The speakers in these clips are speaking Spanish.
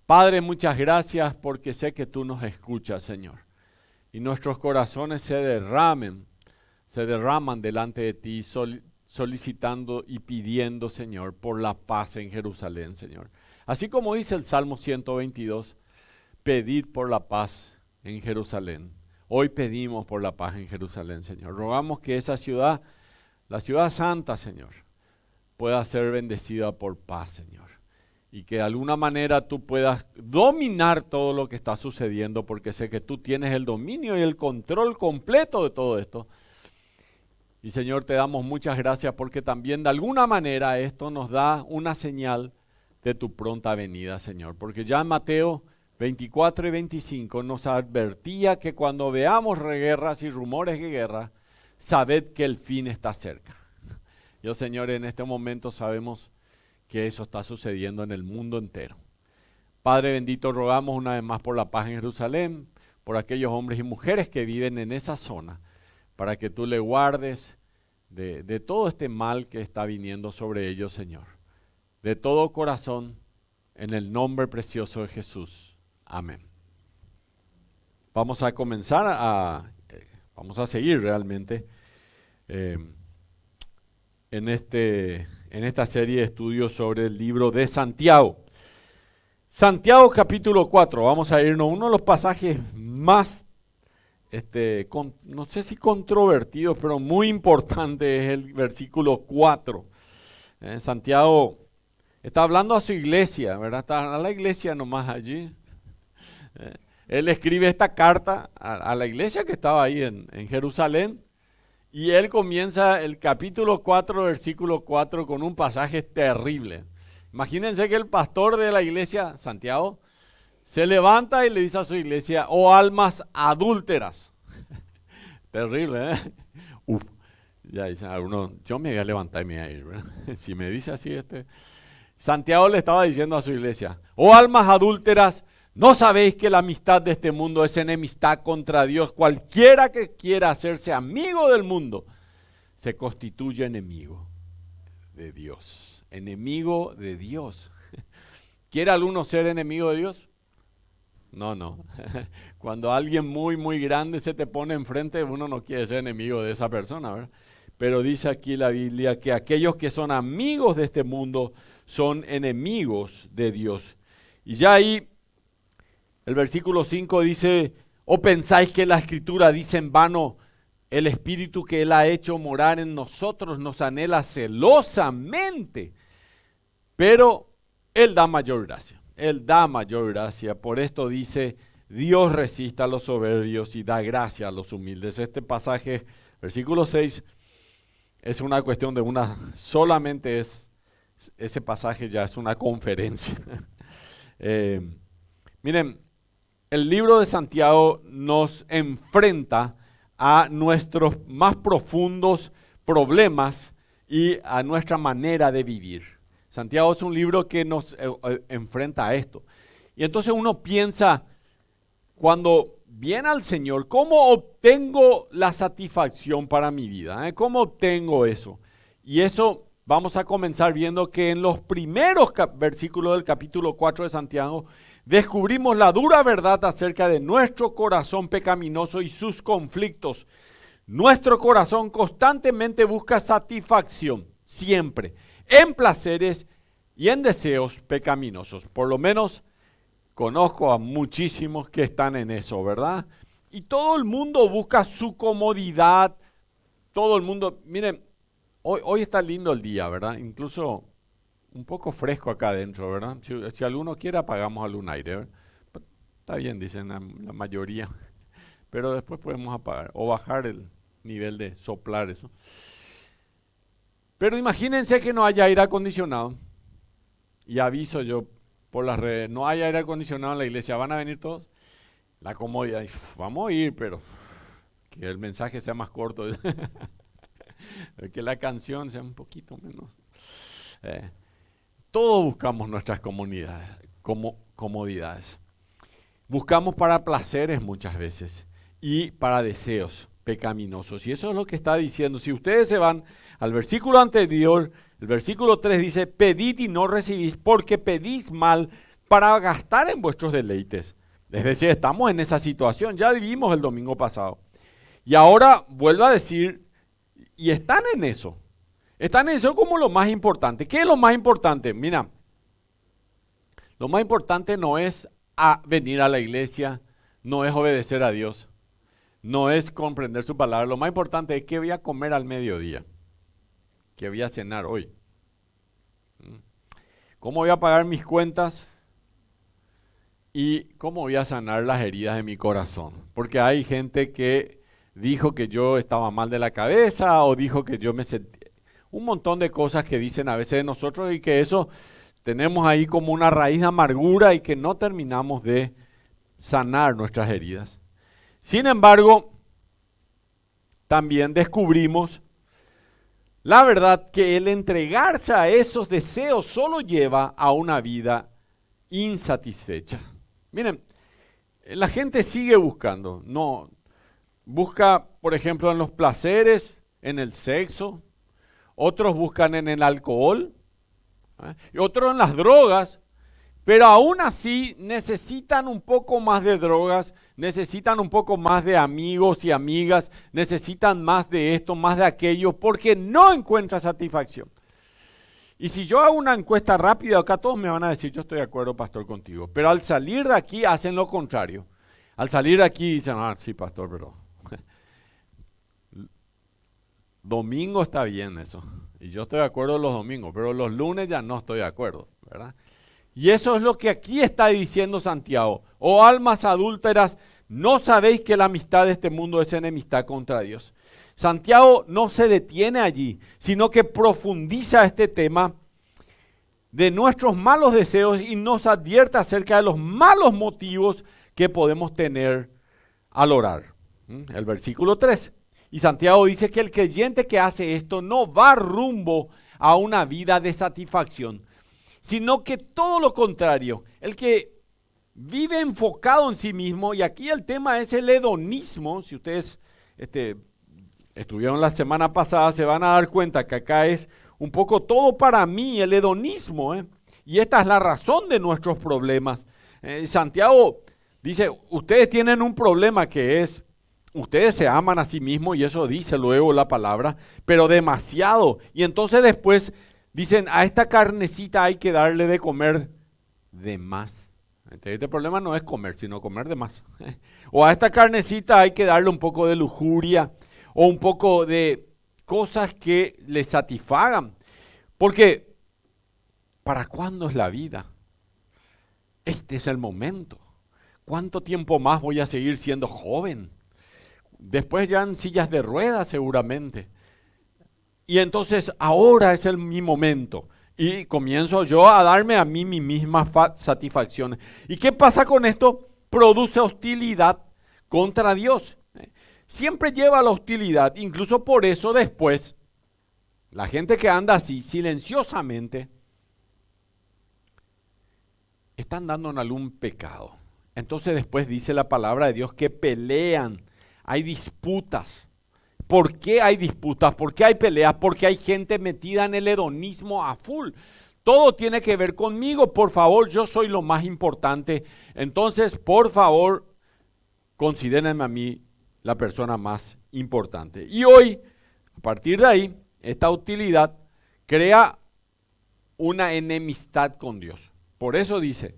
Padre, muchas gracias porque sé que tú nos escuchas, Señor. Y nuestros corazones se derraman delante de ti, solicitando y pidiendo, Señor, por la paz en Jerusalén, Señor. Así como dice el Salmo 122, pedid por la paz en Jerusalén. Hoy pedimos por la paz en Jerusalén, Señor. Rogamos que esa ciudad, la ciudad santa, Señor, pueda ser bendecida por paz, Señor. Y que de alguna manera tú puedas dominar todo lo que está sucediendo, porque sé que tú tienes el dominio y el control completo de todo esto. Y Señor, te damos muchas gracias porque también de alguna manera esto nos da una señal de tu pronta venida, Señor. Porque ya en Mateo 24 y 25 nos advertía que cuando veamos guerras y rumores de guerra, sabed que el fin está cerca. Yo, Señor, en este momento sabemos que eso está sucediendo en el mundo entero. Padre bendito, rogamos una vez más por la paz en Jerusalén, por aquellos hombres y mujeres que viven en esa zona, para que tú le guardes de todo este mal que está viniendo sobre ellos, Señor. De todo corazón, en el nombre precioso de Jesús. Amén. Vamos a comenzar vamos a seguir realmente en esta serie de estudios sobre el libro de Santiago. Santiago capítulo 4, vamos a irnos a uno de los pasajes más, no sé si controvertidos, pero muy importante es el versículo 4. Santiago está hablando a su iglesia, ¿verdad? Está a la iglesia nomás allí. Él escribe esta carta a la iglesia que estaba ahí en Jerusalén. Y él comienza el capítulo 4, versículo 4, con un pasaje terrible. Imagínense que el pastor de la iglesia, Santiago, se levanta y le dice a su iglesia, oh almas adúlteras. Terrible, ¿eh? Ya dicen algunos, yo me voy a levantar y me voy a ir, ¿verdad? Si me dice así, Santiago le estaba diciendo a su iglesia, oh almas adúlteras, ¿no sabéis que la amistad de este mundo es enemistad contra Dios? Cualquiera que quiera hacerse amigo del mundo se constituye enemigo de Dios. Enemigo de Dios. ¿Quiere alguno ser enemigo de Dios? No. Cuando alguien muy, muy grande se te pone enfrente, uno no quiere ser enemigo de esa persona, ¿verdad? Pero dice aquí la Biblia que aquellos que son amigos de este mundo son enemigos de Dios. Y ya ahí el versículo 5 dice, ¿o pensáis que la Escritura dice en vano, el Espíritu que Él ha hecho morar en nosotros nos anhela celosamente? Pero Él da mayor gracia, Él da mayor gracia. Por esto dice, Dios resiste a los soberbios y da gracia a los humildes. Este pasaje, versículo 6, es una cuestión de solamente ese pasaje ya es una conferencia. Miren, el libro de Santiago nos enfrenta a nuestros más profundos problemas y a nuestra manera de vivir. Santiago es un libro que nos enfrenta a esto. Y entonces uno piensa, cuando viene al Señor, ¿cómo obtengo la satisfacción para mi vida? ¿Cómo obtengo eso? Y eso vamos a comenzar viendo que en los primeros versículos del capítulo 4 de Santiago, descubrimos la dura verdad acerca de nuestro corazón pecaminoso y sus conflictos. Nuestro corazón constantemente busca satisfacción, siempre, en placeres y en deseos pecaminosos. Por lo menos conozco a muchísimos que están en eso, ¿verdad? Y todo el mundo busca su comodidad. Todo el mundo, miren, hoy está lindo el día, ¿verdad? Incluso un poco fresco acá adentro, ¿verdad? Si alguno quiere, apagamos algún aire, ¿verdad? Está bien, dicen la mayoría. Pero después podemos apagar o bajar el nivel de soplar eso. Pero imagínense que no haya aire acondicionado. Y aviso yo por las redes, no hay aire acondicionado en la iglesia, ¿van a venir todos? La comodidad, vamos a ir, pero que el mensaje sea más corto. Que la canción sea un poquito menos. Todos buscamos nuestras comodidades. Buscamos para placeres muchas veces y para deseos pecaminosos. Y eso es lo que está diciendo. Si ustedes se van al versículo anterior, el versículo 3 dice, pedid y no recibís, porque pedís mal, para gastar en vuestros deleites. Es decir, estamos en esa situación, ya vivimos el domingo pasado. Y ahora vuelvo a decir, y están en eso como lo más importante. ¿Qué es lo más importante? Mira, lo más importante no es venir a la iglesia, no es obedecer a Dios, no es comprender su palabra. Lo más importante es qué voy a comer al mediodía, qué voy a cenar hoy, cómo voy a pagar mis cuentas y cómo voy a sanar las heridas de mi corazón. Porque hay gente que dijo que yo estaba mal de la cabeza o dijo que yo me sentía... Un montón de cosas que dicen a veces de nosotros y que eso tenemos ahí como una raíz de amargura y que no terminamos de sanar nuestras heridas. Sin embargo, también descubrimos la verdad que el entregarse a esos deseos solo lleva a una vida insatisfecha. Miren, la gente sigue buscando, no, busca, por ejemplo, en los placeres, en el sexo, otros buscan en el alcohol, y otros en las drogas, pero aún así necesitan un poco más de drogas, necesitan un poco más de amigos y amigas, necesitan más de esto, más de aquello, porque no encuentran satisfacción. Y si yo hago una encuesta rápida, acá todos me van a decir, yo estoy de acuerdo, pastor, contigo, pero al salir de aquí hacen lo contrario. Al salir de aquí dicen, sí, pastor, pero domingo está bien eso. Y yo estoy de acuerdo los domingos, pero los lunes ya no estoy de acuerdo, ¿verdad? Y eso es lo que aquí está diciendo Santiago. Oh almas adúlteras, ¿no sabéis que la amistad de este mundo es enemistad contra Dios? Santiago no se detiene allí, sino que profundiza este tema de nuestros malos deseos y nos advierte acerca de los malos motivos que podemos tener al orar. El versículo 3. Y Santiago dice que el creyente que hace esto no va rumbo a una vida de satisfacción, sino que todo lo contrario, el que vive enfocado en sí mismo, y aquí el tema es el hedonismo. Si ustedes estuvieron la semana pasada, se van a dar cuenta que acá es un poco todo para mí, el hedonismo, y esta es la razón de nuestros problemas. Santiago dice, ustedes tienen un problema que es, ustedes se aman a sí mismos, y eso dice luego la palabra, pero demasiado, y entonces después dicen, a esta carnecita hay que darle de comer de más. Este problema no es comer, sino comer de más. O a esta carnecita hay que darle un poco de lujuria o un poco de cosas que le satisfagan. Porque, ¿para cuándo es la vida? Este es el momento. ¿Cuánto tiempo más voy a seguir siendo joven? Después ya en sillas de ruedas seguramente. Y entonces ahora es mi momento. Y comienzo yo a darme a mí mi misma satisfacción. ¿Y qué pasa con esto? Produce hostilidad contra Dios. Siempre lleva a la hostilidad. Incluso por eso después, la gente que anda así, silenciosamente, están dando en algún pecado. Entonces después dice la palabra de Dios que pelean, hay disputas. ¿Por qué hay disputas? ¿Por qué hay peleas? Porque hay gente metida en el hedonismo a full. Todo tiene que ver conmigo, por favor, yo soy lo más importante. Entonces, por favor, considérenme a mí la persona más importante. Y hoy, a partir de ahí, esta utilidad crea una enemistad con Dios. Por eso dice,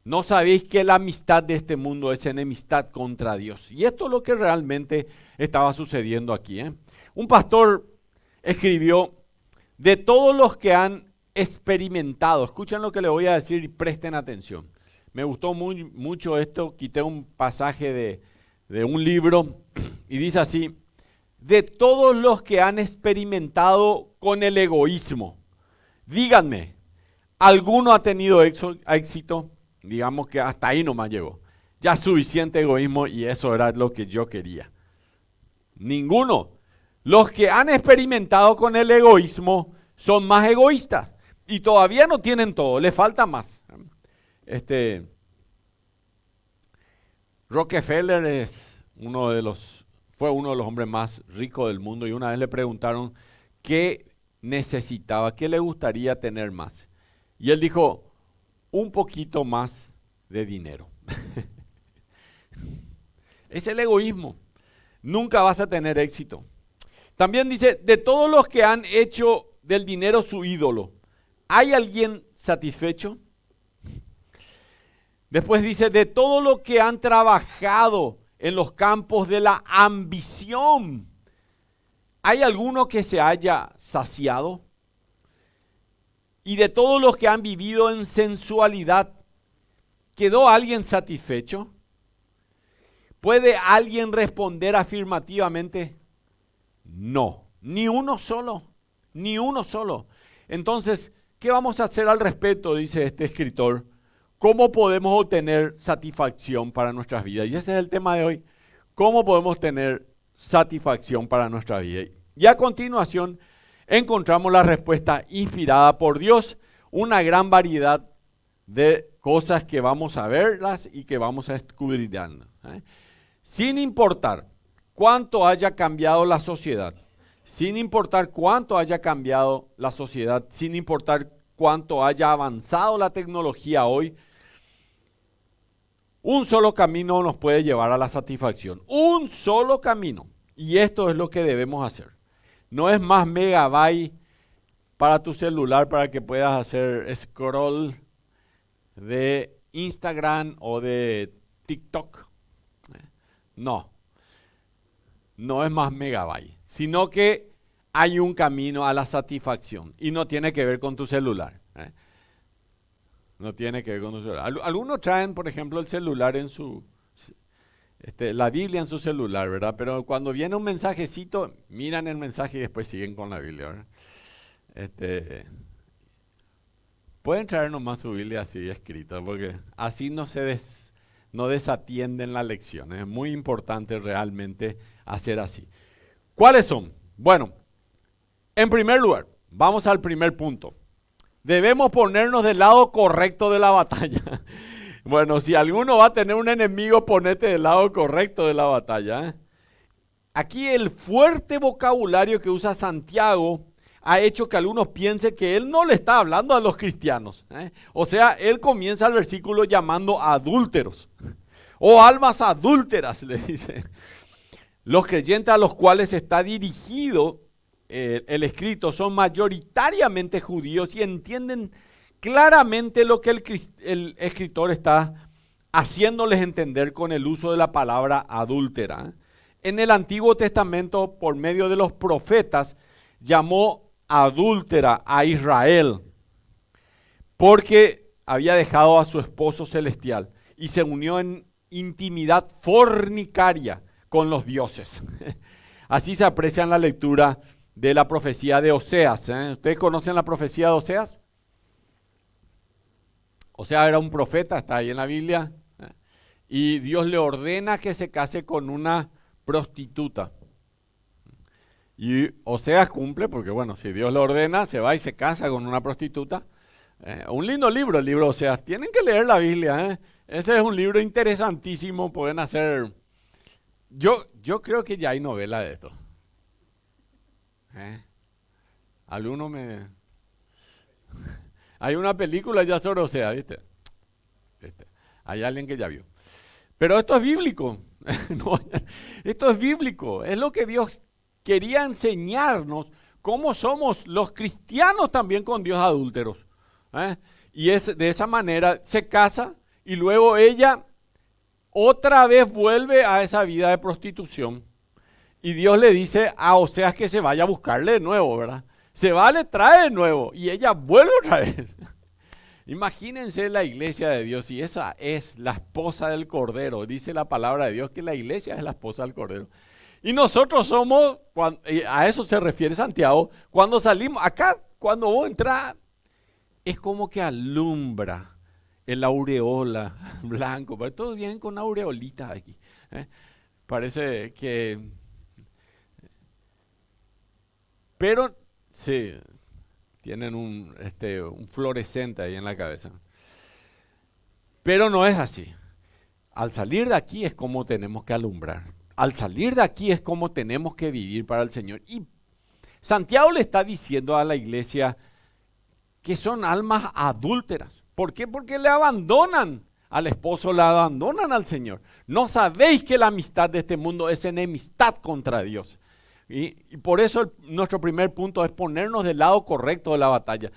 ¿no sabéis que la amistad de este mundo es enemistad contra Dios? Y esto es lo que realmente estaba sucediendo aquí. Un pastor escribió, de todos los que han experimentado, escuchen lo que le voy a decir y presten atención. Me gustó mucho esto, quité un pasaje de un libro y dice así, de todos los que han experimentado con el egoísmo, díganme, ¿alguno ha tenido éxito? Digamos que hasta ahí nomás llegó. Ya suficiente egoísmo y eso era lo que yo quería. Ninguno. Los que han experimentado con el egoísmo son más egoístas y todavía no tienen todo, le falta más. Rockefeller fue uno de los hombres más ricos del mundo y una vez le preguntaron qué necesitaba, qué le gustaría tener más. Y él dijo, un poquito más de dinero. Es el egoísmo. Nunca vas a tener éxito. También dice, de todos los que han hecho del dinero su ídolo, ¿hay alguien satisfecho? Después dice, de todo lo que han trabajado en los campos de la ambición, ¿hay alguno que se haya saciado? Y de todos los que han vivido en sensualidad, ¿quedó alguien satisfecho? ¿Puede alguien responder afirmativamente? No, ni uno solo, ni uno solo. Entonces, ¿qué vamos a hacer al respecto? Dice este escritor. ¿Cómo podemos obtener satisfacción para nuestras vidas? Y ese es el tema de hoy. ¿Cómo podemos tener satisfacción para nuestra vida? Y a continuación encontramos la respuesta inspirada por Dios, una gran variedad de cosas que vamos a verlas y que vamos a escudriñar. Sin importar cuánto haya cambiado la sociedad, sin importar cuánto haya cambiado la sociedad, sin importar cuánto haya avanzado la tecnología hoy, un solo camino nos puede llevar a la satisfacción. Un solo camino. Y esto es lo que debemos hacer. No es más megabyte para tu celular para que puedas hacer scroll de Instagram o de TikTok. No. No es más megabyte. Sino que hay un camino a la satisfacción. Y no tiene que ver con tu celular. No tiene que ver con tu celular. Algunos traen, por ejemplo, el celular en su... la Biblia en su celular, ¿verdad? Pero cuando viene un mensajecito, miran el mensaje y después siguen con la Biblia, ¿verdad? Pueden traer nomás su Biblia así escrita, porque así no desatienden la lección. Es muy importante realmente hacer así. ¿Cuáles son? Bueno, en primer lugar, vamos al primer punto. Debemos ponernos del lado correcto de la batalla. Bueno, si alguno va a tener un enemigo, ponete del lado correcto de la batalla. Aquí el fuerte vocabulario que usa Santiago ha hecho que algunos piensen que él no le está hablando a los cristianos. O sea, él comienza el versículo llamando adúlteros. O almas adúlteras, le dice. Los creyentes a los cuales está dirigido el escrito son mayoritariamente judíos y entienden claramente lo que el escritor está haciéndoles entender con el uso de la palabra adúltera. En el Antiguo Testamento, por medio de los profetas, llamó adúltera a Israel porque había dejado a su esposo celestial y se unió en intimidad fornicaria con los dioses. Así se aprecia en la lectura de la profecía de Oseas. ¿Ustedes conocen la profecía de Oseas? Oseas era un profeta, está ahí en la Biblia, y Dios le ordena que se case con una prostituta. Y Oseas cumple, porque bueno, si Dios le ordena, se va y se casa con una prostituta. Un lindo libro, el libro de Oseas. Tienen que leer la Biblia. Ese es un libro interesantísimo, pueden hacer... Yo creo que ya hay novela de esto. Alguno me... Hay una película ya sobre Oseas, ¿viste? Hay alguien que ya vio. Pero esto es bíblico. No, esto es bíblico. Es lo que Dios quería enseñarnos, cómo somos los cristianos también con Dios adúlteros. Y de esa manera se casa y luego ella otra vez vuelve a esa vida de prostitución. Y Dios le dice a Oseas que se vaya a buscarle de nuevo, ¿verdad? Se va, le trae de nuevo y ella vuelve otra vez. Imagínense la iglesia de Dios y esa es la esposa del Cordero. Dice la palabra de Dios que la iglesia es la esposa del Cordero. Y nosotros somos, a eso se refiere Santiago, cuando salimos, acá cuando vos entras, es como que alumbra el aureola blanco. Todos vienen con aureolitas aquí. Parece que... Pero sí, tienen un fluorescente ahí en la cabeza. Pero no es así. Al salir de aquí es como tenemos que alumbrar. Al salir de aquí es como tenemos que vivir para el Señor. Y Santiago le está diciendo a la iglesia que son almas adúlteras. ¿Por qué? Porque le abandonan al esposo, le abandonan al Señor. No sabéis que la amistad de este mundo es enemistad contra Dios. Y por eso nuestro primer punto es ponernos del lado correcto de la batalla.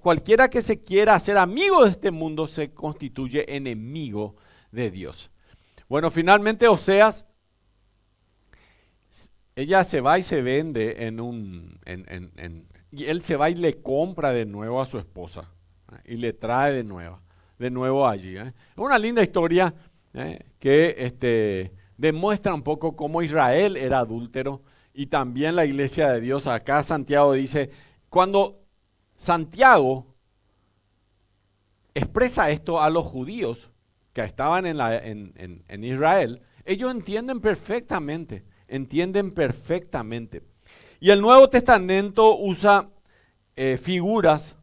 Cualquiera que se quiera hacer amigo de este mundo se constituye enemigo de Dios. Bueno, finalmente Oseas, ella se va y se vende y él se va y le compra de nuevo a su esposa y le trae de nuevo allí. Es una linda historia que demuestra un poco cómo Israel era adúltero y también la iglesia de Dios. Acá Santiago dice, cuando Santiago expresa esto a los judíos que estaban en Israel, ellos entienden perfectamente. Y el Nuevo Testamento usa figuras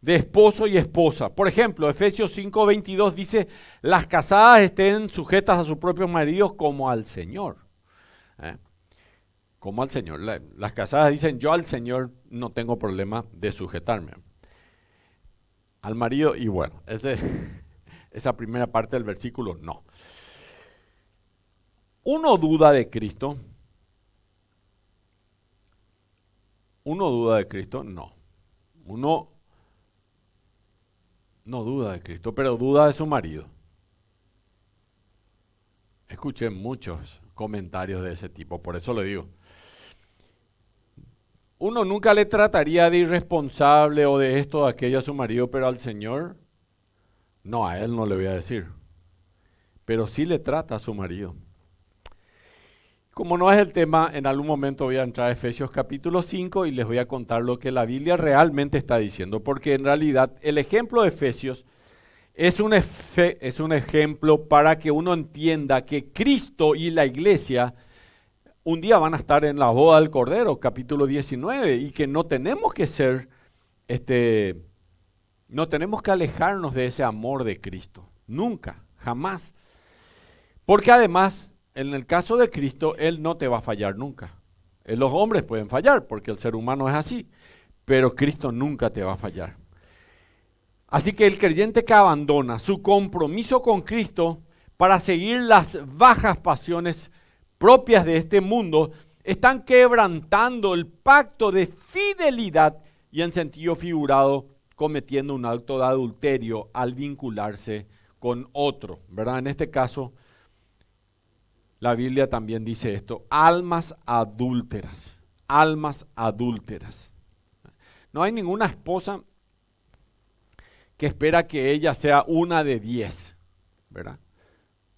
de esposo y esposa. Por ejemplo, Efesios 5:22 dice, las casadas estén sujetas a sus propios maridos como al Señor. Como al Señor. Las casadas dicen, yo al Señor no tengo problema de sujetarme. Al marido, y bueno, esa primera parte del versículo, no. ¿Uno duda de Cristo? ¿Uno duda de Cristo? No. Uno no duda de Cristo, pero duda de su marido. Escuché muchos comentarios de ese tipo, por eso le digo. Uno nunca le trataría de irresponsable o de esto o de aquello a su marido, pero al Señor, no, a él no le voy a decir. Pero sí le trata a su marido. Como no es el tema, en algún momento voy a entrar a Efesios capítulo 5 y les voy a contar lo que la Biblia realmente está diciendo, porque en realidad el ejemplo de Efesios es un ejemplo para que uno entienda que Cristo y la iglesia un día van a estar en la boda del Cordero, capítulo 19, y que no tenemos que ser, no tenemos que alejarnos de ese amor de Cristo, nunca, jamás, porque además, en el caso de Cristo, Él no te va a fallar nunca. Los hombres pueden fallar, porque el ser humano es así, pero Cristo nunca te va a fallar. Así que el creyente que abandona su compromiso con Cristo para seguir las bajas pasiones propias de este mundo, están quebrantando el pacto de fidelidad y en sentido figurado cometiendo un acto de adulterio al vincularse con otro, ¿verdad? En este caso, la Biblia también dice esto, almas adúlteras, almas adúlteras. No hay ninguna esposa que espera que ella sea una de 10, ¿verdad?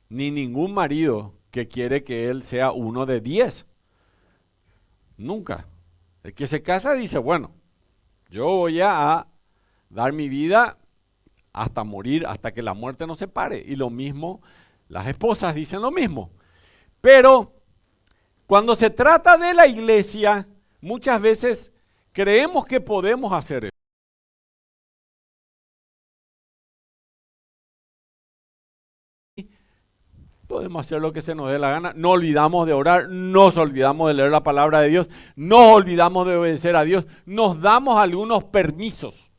Ni ningún marido que quiere que él sea uno de 10. Nunca. El que se casa dice, bueno, yo voy a dar mi vida hasta morir, hasta que la muerte nos separe. Y lo mismo, las esposas dicen lo mismo. Pero cuando se trata de la iglesia, muchas veces creemos que podemos hacer eso. Podemos hacer lo que se nos dé la gana, no olvidamos de orar, nos olvidamos de leer la palabra de Dios, nos olvidamos de obedecer a Dios, nos damos algunos permisos.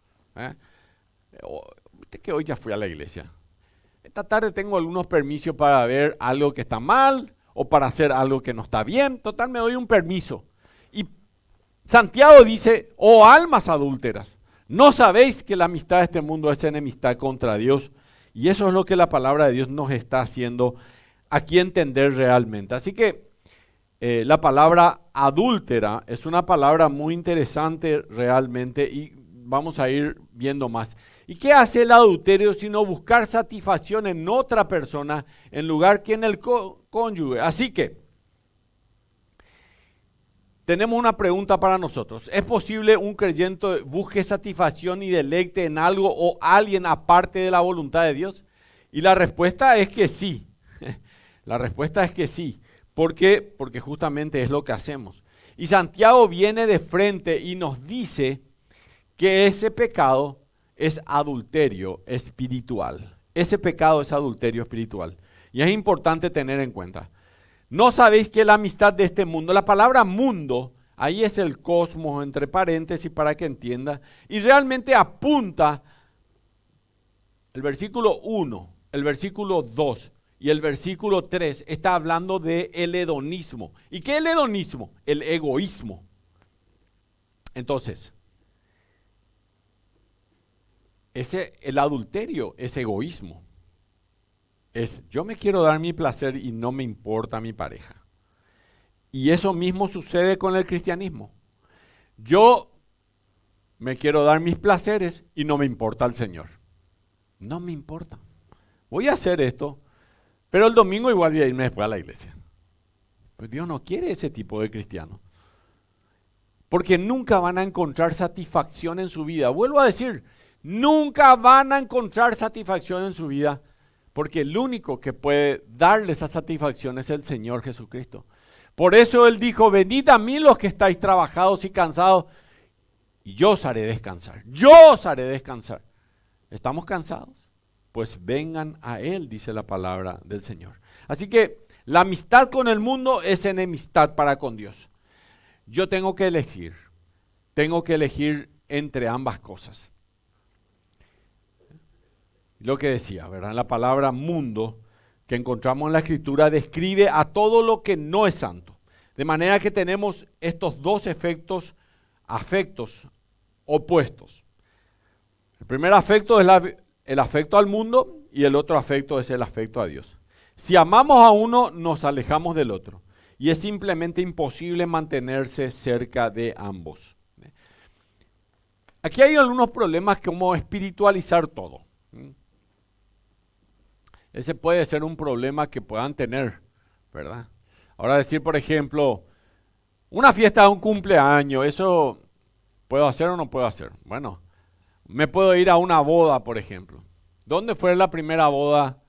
Viste que hoy ya fui a la iglesia. Esta tarde tengo algunos permisos para ver algo que está mal o para hacer algo que no está bien. Total, me doy un permiso. Y Santiago dice, oh almas adúlteras, ¿no sabéis que la amistad de este mundo es enemistad contra Dios? Y eso es lo que la palabra de Dios nos está haciendo aquí entender realmente. Así que la palabra adúltera es una palabra muy interesante realmente y vamos a ir viendo más. ¿Y qué hace el adulterio sino buscar satisfacción en otra persona en lugar que en el cónyuge? Así que tenemos una pregunta para nosotros. ¿Es posible un creyente busque satisfacción y deleite en algo o alguien aparte de la voluntad de Dios? Y la respuesta es que sí. La respuesta es que sí. ¿Por qué? Porque justamente es lo que hacemos. Y Santiago viene de frente y nos dice que ese pecado es adulterio espiritual. Ese pecado es adulterio espiritual. Y es importante tener en cuenta. No sabéis que la amistad de este mundo, la palabra mundo, ahí es el cosmos entre paréntesis para que entienda, y realmente apunta el versículo 1, el versículo 2 y el versículo 3 está hablando de el hedonismo. ¿Y qué es el hedonismo? El egoísmo. Entonces, el adulterio es egoísmo. Es yo me quiero dar mi placer y no me importa mi pareja. Y eso mismo sucede con el cristianismo. Yo me quiero dar mis placeres y no me importa el Señor. No me importa. Voy a hacer esto, pero el domingo igual voy a irme después a la iglesia. Pues Dios no quiere ese tipo de cristianos. Porque nunca van a encontrar satisfacción en su vida. Vuelvo a decir, nunca van a encontrar satisfacción en su vida. Porque el único que puede darle esa satisfacción es el Señor Jesucristo. Por eso Él dijo, venid a mí los que estáis trabajados y cansados, y yo os haré descansar. Yo os haré descansar. ¿Estamos cansados? Pues vengan a Él, dice la palabra del Señor. Así que la amistad con el mundo es enemistad para con Dios. Yo tengo que elegir entre ambas cosas. Lo que decía, ¿verdad? La palabra mundo que encontramos en la Escritura describe a todo lo que no es santo. De manera que tenemos estos dos afectos opuestos. El primer afecto es el afecto al mundo y el otro afecto es el afecto a Dios. Si amamos a uno, nos alejamos del otro. Y es simplemente imposible mantenerse cerca de ambos. Aquí hay algunos problemas como espiritualizar todo. Ese puede ser un problema que puedan tener, ¿verdad? Ahora decir, por ejemplo, una fiesta de un cumpleaños, ¿eso puedo hacer o no puedo hacer? Bueno, me puedo ir a una boda, por ejemplo. ¿Dónde fue la primera boda?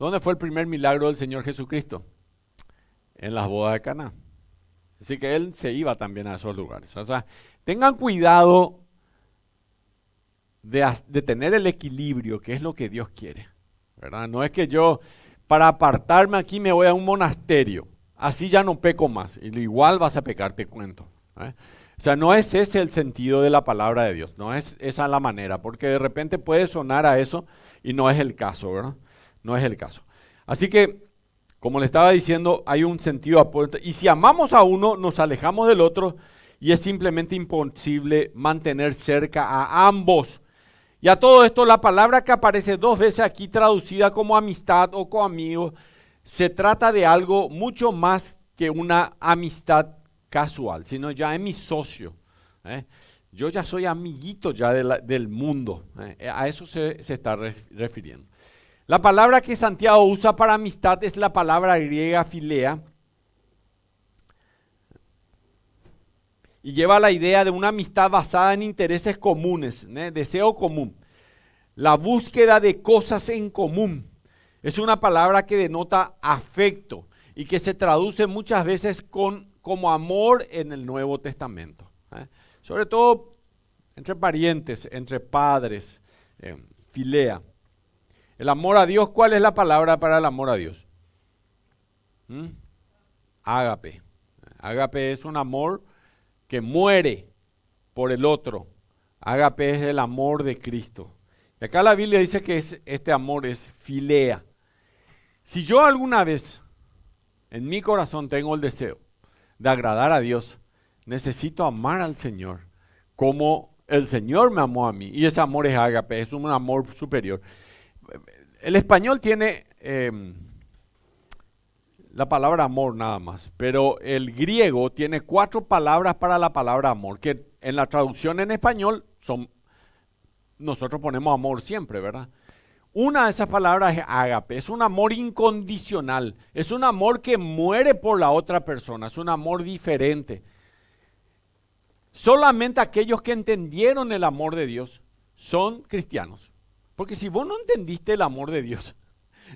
¿Dónde fue el primer milagro del Señor Jesucristo? En las bodas de Caná. Así que Él se iba también a esos lugares. O sea, tengan cuidado de tener el equilibrio, que es lo que Dios quiere, ¿verdad? No es que yo, para apartarme aquí, me voy a un monasterio. Así ya no peco más. Y igual vas a pecar, te cuento. O sea, no es ese el sentido de la palabra de Dios. No es esa la manera. Porque de repente puede sonar a eso y no es el caso, ¿verdad? No es el caso. Así que, como le estaba diciendo, hay un sentido opuesto. Y si amamos a uno, nos alejamos del otro. Y es simplemente imposible mantener cerca a ambos. Y a todo esto, la palabra que aparece 2 veces aquí traducida como amistad o coamigo, se trata de algo mucho más que una amistad casual, sino ya es mi socio. Yo ya soy amiguito ya del mundo. A eso se está refiriendo. La palabra que Santiago usa para amistad es la palabra griega philea. Y lleva la idea de una amistad basada en intereses comunes, deseo común. La búsqueda de cosas en común. Es una palabra que denota afecto y que se traduce muchas veces como amor en el Nuevo Testamento. Sobre todo entre parientes, entre padres, philea. El amor a Dios, ¿cuál es la palabra para el amor a Dios? Ágape. Ágape es un amor que muere por el otro. Ágape es el amor de Cristo. Y acá la Biblia dice que este amor es philea. Si yo alguna vez en mi corazón tengo el deseo de agradar a Dios, necesito amar al Señor como el Señor me amó a mí. Y ese amor es ágape, es un amor superior. El español tiene la palabra amor nada más, pero el griego tiene 4 palabras para la palabra amor, que en la traducción en español nosotros ponemos amor siempre, ¿verdad? Una de esas palabras es ágape, es un amor incondicional, es un amor que muere por la otra persona, es un amor diferente. Solamente aquellos que entendieron el amor de Dios son cristianos. Porque si vos no entendiste el amor de Dios,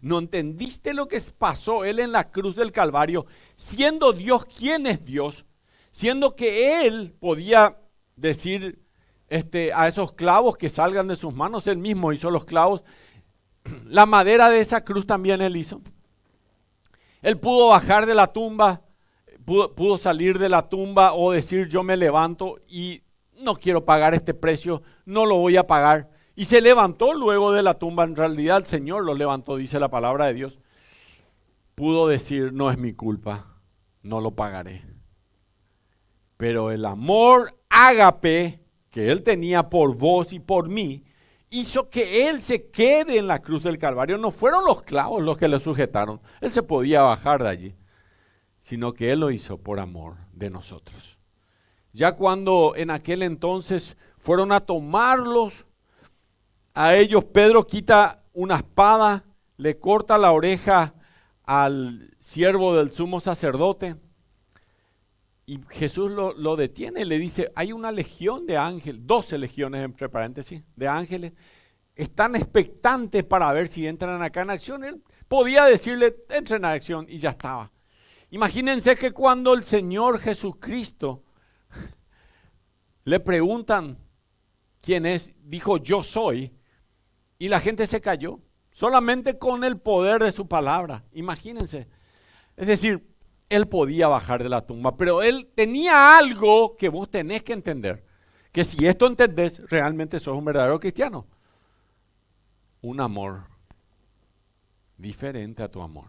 no entendiste lo que pasó Él en la cruz del Calvario, siendo Dios quien es Dios, siendo que Él podía decir a esos clavos que salgan de sus manos, Él mismo hizo los clavos, la madera de esa cruz también Él hizo. Él pudo bajar de la tumba, pudo salir de la tumba o decir yo me levanto y no quiero pagar este precio, no lo voy a pagar. Y se levantó luego de la tumba. En realidad el Señor lo levantó, dice la palabra de Dios. Pudo decir, no es mi culpa, no lo pagaré. Pero el amor ágape que Él tenía por vos y por mí, hizo que Él se quede en la cruz del Calvario. No fueron los clavos los que le sujetaron. Él se podía bajar de allí, sino que Él lo hizo por amor de nosotros. Ya cuando en aquel entonces fueron a tomarlos, a ellos Pedro quita una espada, le corta la oreja al siervo del sumo sacerdote y Jesús lo detiene y le dice, hay una legión de ángeles, 12 legiones entre paréntesis, de ángeles, están expectantes para ver si entran acá en acción. Él podía decirle, entren en acción y ya estaba. Imagínense que cuando el Señor Jesucristo le preguntan quién es, dijo yo soy, y la gente se cayó, solamente con el poder de su palabra, imagínense. Es decir, Él podía bajar de la tumba, pero Él tenía algo que vos tenés que entender, que si esto entendés, realmente sos un verdadero cristiano. Un amor diferente a tu amor.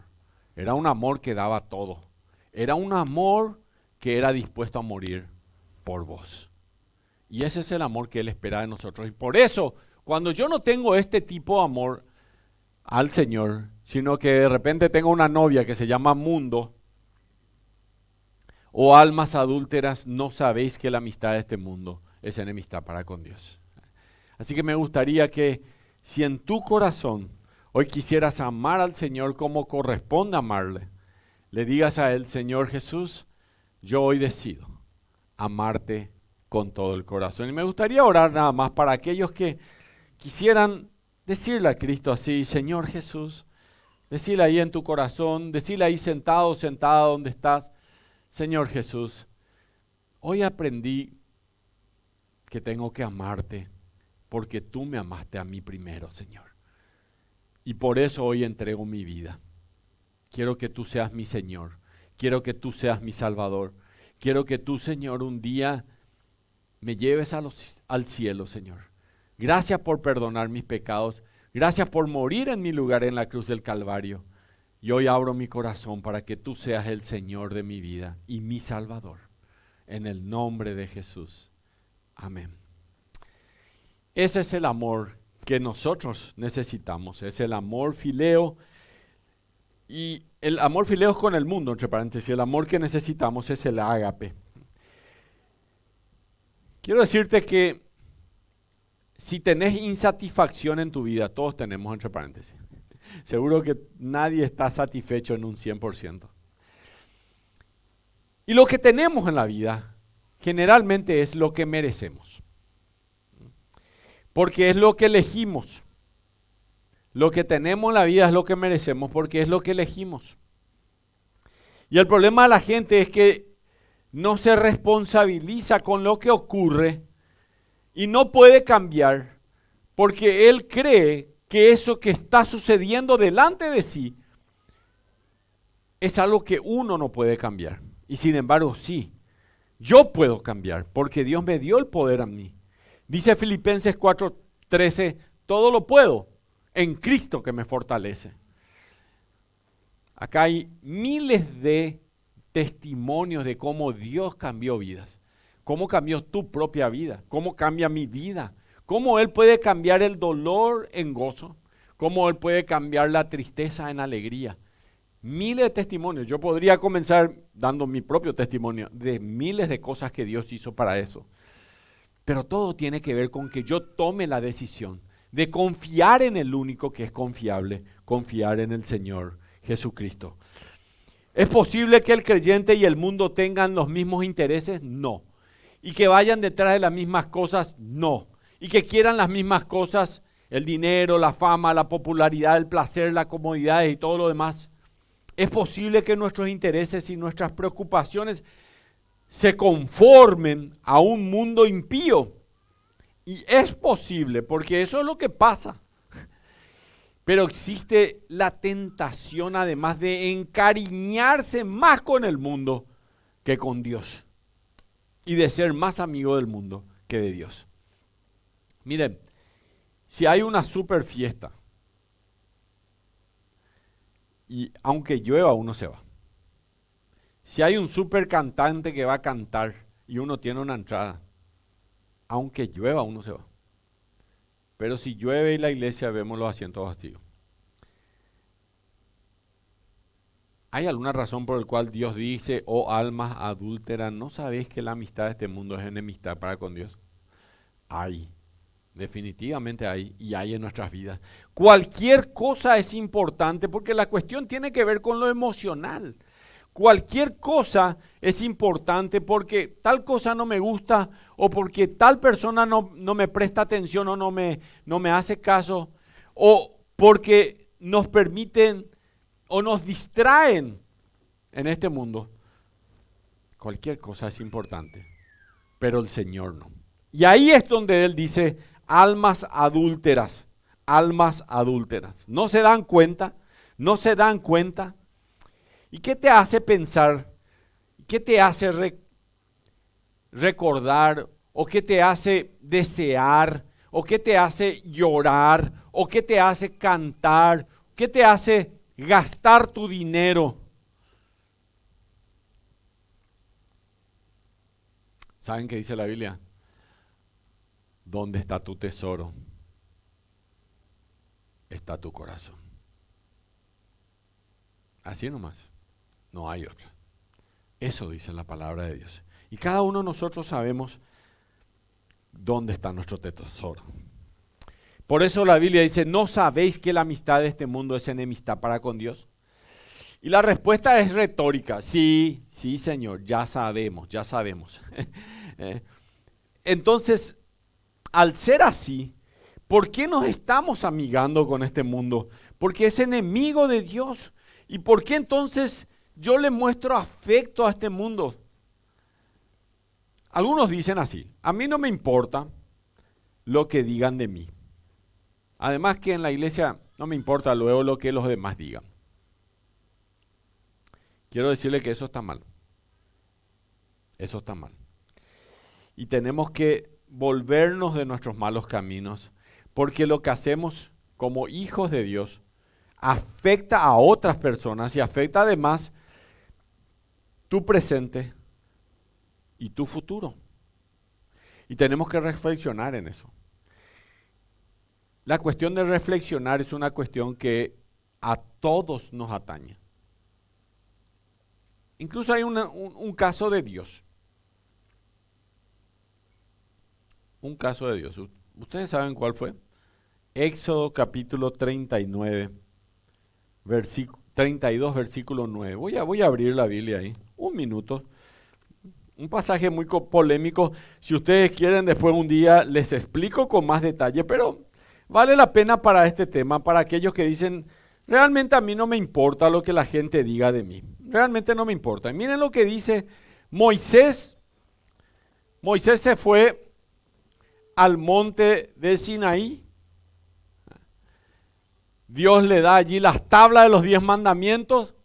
Era un amor que daba todo. Era un amor que era dispuesto a morir por vos. Y ese es el amor que Él espera de nosotros. Y por eso, cuando yo no tengo este tipo de amor al Señor, sino que de repente tengo una novia que se llama mundo, o almas adúlteras, no sabéis que la amistad de este mundo es enemistad para con Dios. Así que me gustaría que si en tu corazón hoy quisieras amar al Señor como corresponde amarle, le digas a Él, Señor Jesús, yo hoy decido amarte con todo el corazón. Y me gustaría orar nada más para aquellos que quisieran decirle a Cristo así, Señor Jesús, decirle ahí en tu corazón, decirle ahí sentado, sentada donde estás, Señor Jesús, hoy aprendí que tengo que amarte porque tú me amaste a mí primero, Señor. Y por eso hoy entrego mi vida. Quiero que tú seas mi Señor. Quiero que tú seas mi Salvador. Quiero que tú, Señor, un día me lleves al cielo, Señor. Gracias por perdonar mis pecados. Gracias por morir en mi lugar en la cruz del Calvario. Y hoy abro mi corazón para que tú seas el Señor de mi vida y mi Salvador. En el nombre de Jesús. Amén. Ese es el amor que nosotros necesitamos. Es el amor fileo. Y el amor fileo es con el mundo, entre paréntesis. El amor que necesitamos es el ágape. Quiero decirte que si tenés insatisfacción en tu vida, todos tenemos, entre paréntesis. Seguro que nadie está satisfecho en un 100%. Y lo que tenemos en la vida generalmente es lo que merecemos. Porque es lo que elegimos. Lo que tenemos en la vida es lo que merecemos porque es lo que elegimos. Y el problema de la gente es que no se responsabiliza con lo que ocurre y no puede cambiar porque él cree que eso que está sucediendo delante de sí es algo que uno no puede cambiar. Y sin embargo, sí, yo puedo cambiar porque Dios me dio el poder a mí. Dice Filipenses 4:13, todo lo puedo en Cristo que me fortalece. Acá hay miles de testimonios de cómo Dios cambió vidas, cómo cambió tu propia vida, cómo cambia mi vida, cómo Él puede cambiar el dolor en gozo, cómo Él puede cambiar la tristeza en alegría. Miles de testimonios. Yo podría comenzar dando mi propio testimonio de miles de cosas que Dios hizo para eso. Pero todo tiene que ver con que yo tome la decisión de confiar en el único que es confiable, confiar en el Señor Jesucristo. ¿Es posible que el creyente y el mundo tengan los mismos intereses? No. ¿Y que vayan detrás de las mismas cosas? No. ¿Y que quieran las mismas cosas? El dinero, la fama, la popularidad, el placer, las comodidades y todo lo demás. ¿Es posible que nuestros intereses y nuestras preocupaciones se conformen a un mundo impío? Y es posible, porque eso es lo que pasa. Pero existe la tentación además de encariñarse más con el mundo que con Dios. Y de ser más amigo del mundo que de Dios. Miren, Si hay una super fiesta y aunque llueva uno se va. Si hay un super cantante que va a cantar y uno tiene una entrada, aunque llueva uno se va. Pero si llueve y la iglesia vemos los asientos vacíos. ¿Hay alguna razón por la cual Dios dice, oh almas adúlteras, ¿no sabéis que la amistad de este mundo es enemistad para con Dios? Hay, definitivamente hay, y hay en nuestras vidas. Cualquier cosa es importante porque la cuestión tiene que ver con lo emocional. Cualquier cosa es importante porque tal cosa no me gusta o porque tal persona no me presta atención o no me hace caso o porque nos permiten o nos distraen en este mundo. Cualquier cosa es importante, pero el Señor no. Y ahí es donde Él dice, almas adúlteras, almas adúlteras. No se dan cuenta, no se dan cuenta. ¿Y qué te hace pensar? ¿Qué te hace recordar? ¿O qué te hace desear? ¿O qué te hace llorar? ¿O qué te hace cantar? ¿Qué te hace gastar tu dinero? ¿Saben qué dice la Biblia? ¿Dónde está tu tesoro? Está tu corazón. Así nomás. No hay otra. Eso dice la palabra de Dios. Y cada uno de nosotros sabemos dónde está nuestro tesoro. Por eso la Biblia dice, ¿no sabéis que la amistad de este mundo es enemistad para con Dios? Y la respuesta es retórica. Sí, sí, Señor, ya sabemos, ya sabemos. Entonces, al ser así, ¿por qué nos estamos amigando con este mundo? Porque es enemigo de Dios. ¿Y por qué entonces yo le muestro afecto a este mundo? Algunos dicen así, a mí no me importa lo que digan de mí. Además que en la iglesia no me importa luego lo que los demás digan. Quiero decirle que eso está mal. Eso está mal. Y tenemos que volvernos de nuestros malos caminos, porque lo que hacemos como hijos de Dios afecta a otras personas y afecta además tu presente y tu futuro. Y tenemos que reflexionar en eso. La cuestión de reflexionar es una cuestión que a todos nos atañe. Incluso hay un caso de Dios. Un caso de Dios. ¿Ustedes saben cuál fue? Éxodo capítulo 39, 32, versículo 9. Voy a abrir la Biblia ahí. Un minuto. Un pasaje muy polémico. Si ustedes quieren, después un día les explico con más detalle, pero vale la pena para este tema, para aquellos que dicen, realmente a mí no me importa lo que la gente diga de mí. Realmente no me importa. Y miren lo que dice Moisés. Moisés se fue al monte de Sinaí. Dios le da allí las tablas de los 10 mandamientos.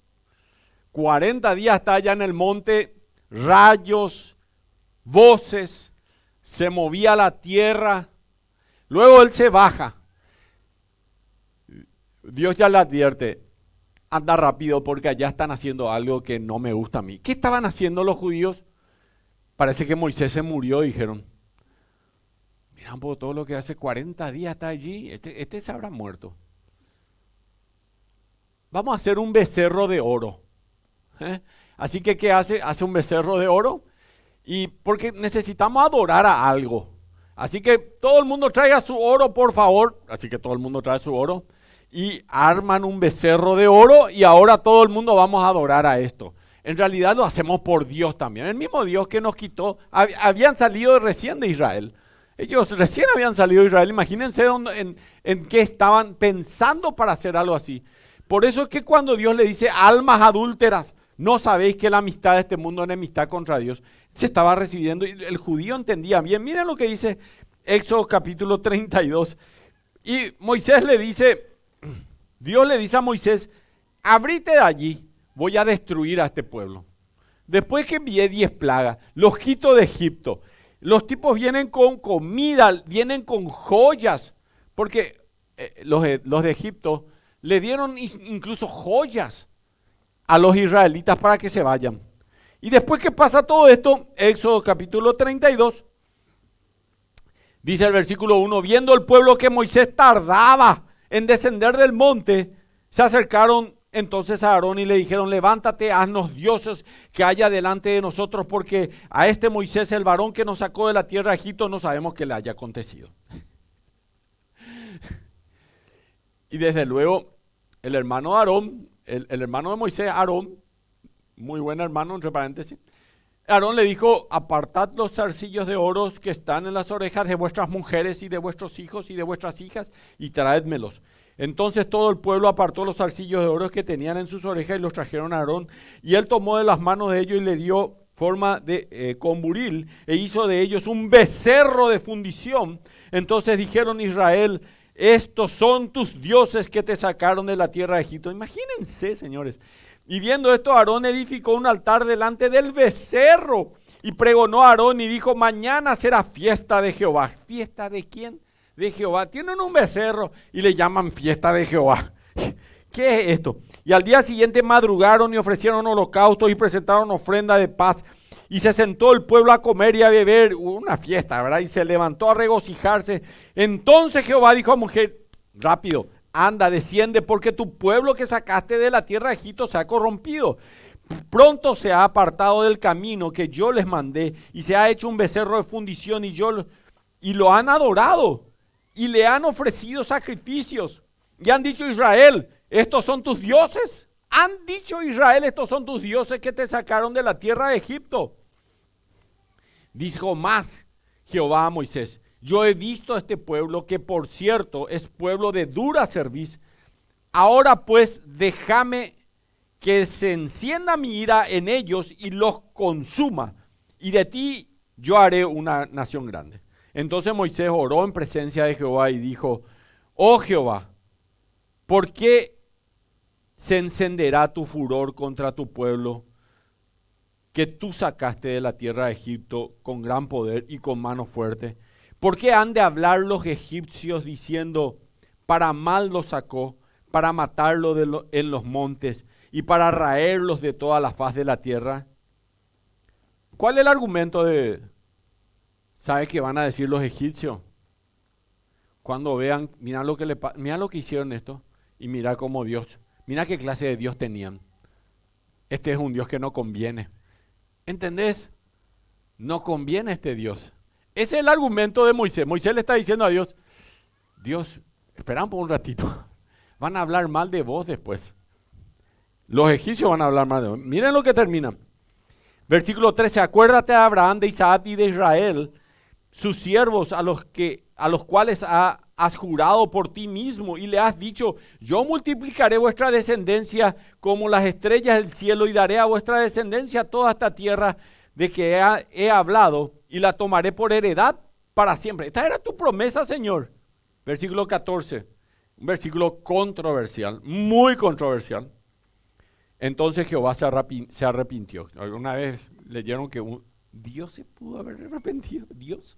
40 días está allá en el monte, rayos, voces, se movía la tierra. Luego él se baja. Dios ya le advierte, anda rápido porque allá están haciendo algo que no me gusta a mí. ¿Qué estaban haciendo los judíos? Parece que Moisés se murió, dijeron. Mira un poco todo lo que hace 40 días está allí, este se habrá muerto. Vamos a hacer un becerro de oro. Así que, ¿qué hace? Hace un becerro de oro. Y porque necesitamos adorar a algo. Así que todo el mundo traiga su oro, por favor. Así que todo el mundo trae su oro. Y arman un becerro de oro y ahora todo el mundo vamos a adorar a esto. En realidad lo hacemos por Dios también. El mismo Dios que nos quitó. Habían salido recién de Israel. Ellos recién habían salido de Israel. Imagínense en qué estaban pensando para hacer algo así. Por eso es que cuando Dios le dice almas adúlteras, no sabéis que la amistad de este mundo es enemistad contra Dios, se estaba recibiendo y el judío entendía bien. Miren lo que dice Éxodo capítulo 32. Y Moisés le dice, Dios le dice a Moisés, abrite de allí, voy a destruir a este pueblo. Después que envié 10 plagas, los quito de Egipto. Los tipos vienen con comida, vienen con joyas, porque los de Egipto le dieron incluso joyas a los israelitas para que se vayan. Y después que pasa todo esto, Éxodo capítulo 32, dice el versículo 1, viendo el pueblo que Moisés tardaba en descender del monte, se acercaron entonces a Aarón y le dijeron, levántate, haznos dioses que haya delante de nosotros, porque a este Moisés, el varón que nos sacó de la tierra de Egipto, no sabemos qué le haya acontecido. Y desde luego, el hermano Aarón, el hermano de Moisés, Aarón, muy buen hermano, entre paréntesis, Aarón le dijo, apartad los zarcillos de oro que están en las orejas de vuestras mujeres y de vuestros hijos y de vuestras hijas y traédmelos. Entonces todo el pueblo apartó los zarcillos de oro que tenían en sus orejas y los trajeron a Aarón. Y él tomó de las manos de ellos y le dio forma de con buril e hizo de ellos un becerro de fundición. Entonces dijeron Israel, estos son tus dioses que te sacaron de la tierra de Egipto. Imagínense, señores. Y viendo esto, Aarón edificó un altar delante del becerro y pregonó a Aarón y dijo, mañana será fiesta de Jehová. ¿Fiesta de quién? De Jehová. Tienen un becerro y le llaman fiesta de Jehová. ¿Qué es esto? Y al día siguiente madrugaron y ofrecieron holocaustos y presentaron ofrenda de paz. Y se sentó el pueblo a comer y a beber, una fiesta, ¿verdad? Y se levantó a regocijarse. Entonces Jehová dijo a mujer, rápido, anda, desciende, porque tu pueblo que sacaste de la tierra de Egipto se ha corrompido. Pronto se ha apartado del camino que yo les mandé y se ha hecho un becerro de fundición y lo han adorado y le han ofrecido sacrificios. Y han dicho Israel, estos son tus dioses. Han dicho Israel, estos son tus dioses que te sacaron de la tierra de Egipto. Dijo más Jehová a Moisés, yo he visto a este pueblo que por cierto es pueblo de dura cerviz. Ahora pues déjame que se encienda mi ira en ellos y los consuma. Y de ti yo haré una nación grande. Entonces Moisés oró en presencia de Jehová y dijo, oh Jehová, ¿por qué se encenderá tu furor contra tu pueblo que tú sacaste de la tierra de Egipto con gran poder y con mano fuerte? ¿Por qué han de hablar los egipcios diciendo, para mal los sacó, para matarlo en los montes y para raerlos de toda la faz de la tierra? ¿Cuál es el argumento ¿sabe qué van a decir los egipcios? Cuando vean, mira lo que hicieron esto y mira cómo Dios, mira qué clase de Dios tenían. Este es un Dios que no conviene. ¿Entendés? No conviene este Dios. Ese es el argumento de Moisés. Moisés le está diciendo a Dios, Dios, esperan por un ratito. Van a hablar mal de vos después. Los egipcios van a hablar mal de vos. Miren lo que termina. Versículo 13. Acuérdate de Abraham, de Isaac y de Israel, sus siervos a los cuales has jurado por ti mismo y le has dicho, yo multiplicaré vuestra descendencia como las estrellas del cielo y daré a vuestra descendencia toda esta tierra de que he hablado y la tomaré por heredad para siempre. Esta era tu promesa, Señor. Versículo 14, un versículo controversial, muy controversial. Entonces Jehová se arrepintió. Alguna vez leyeron que Dios se pudo haber arrepentido. Dios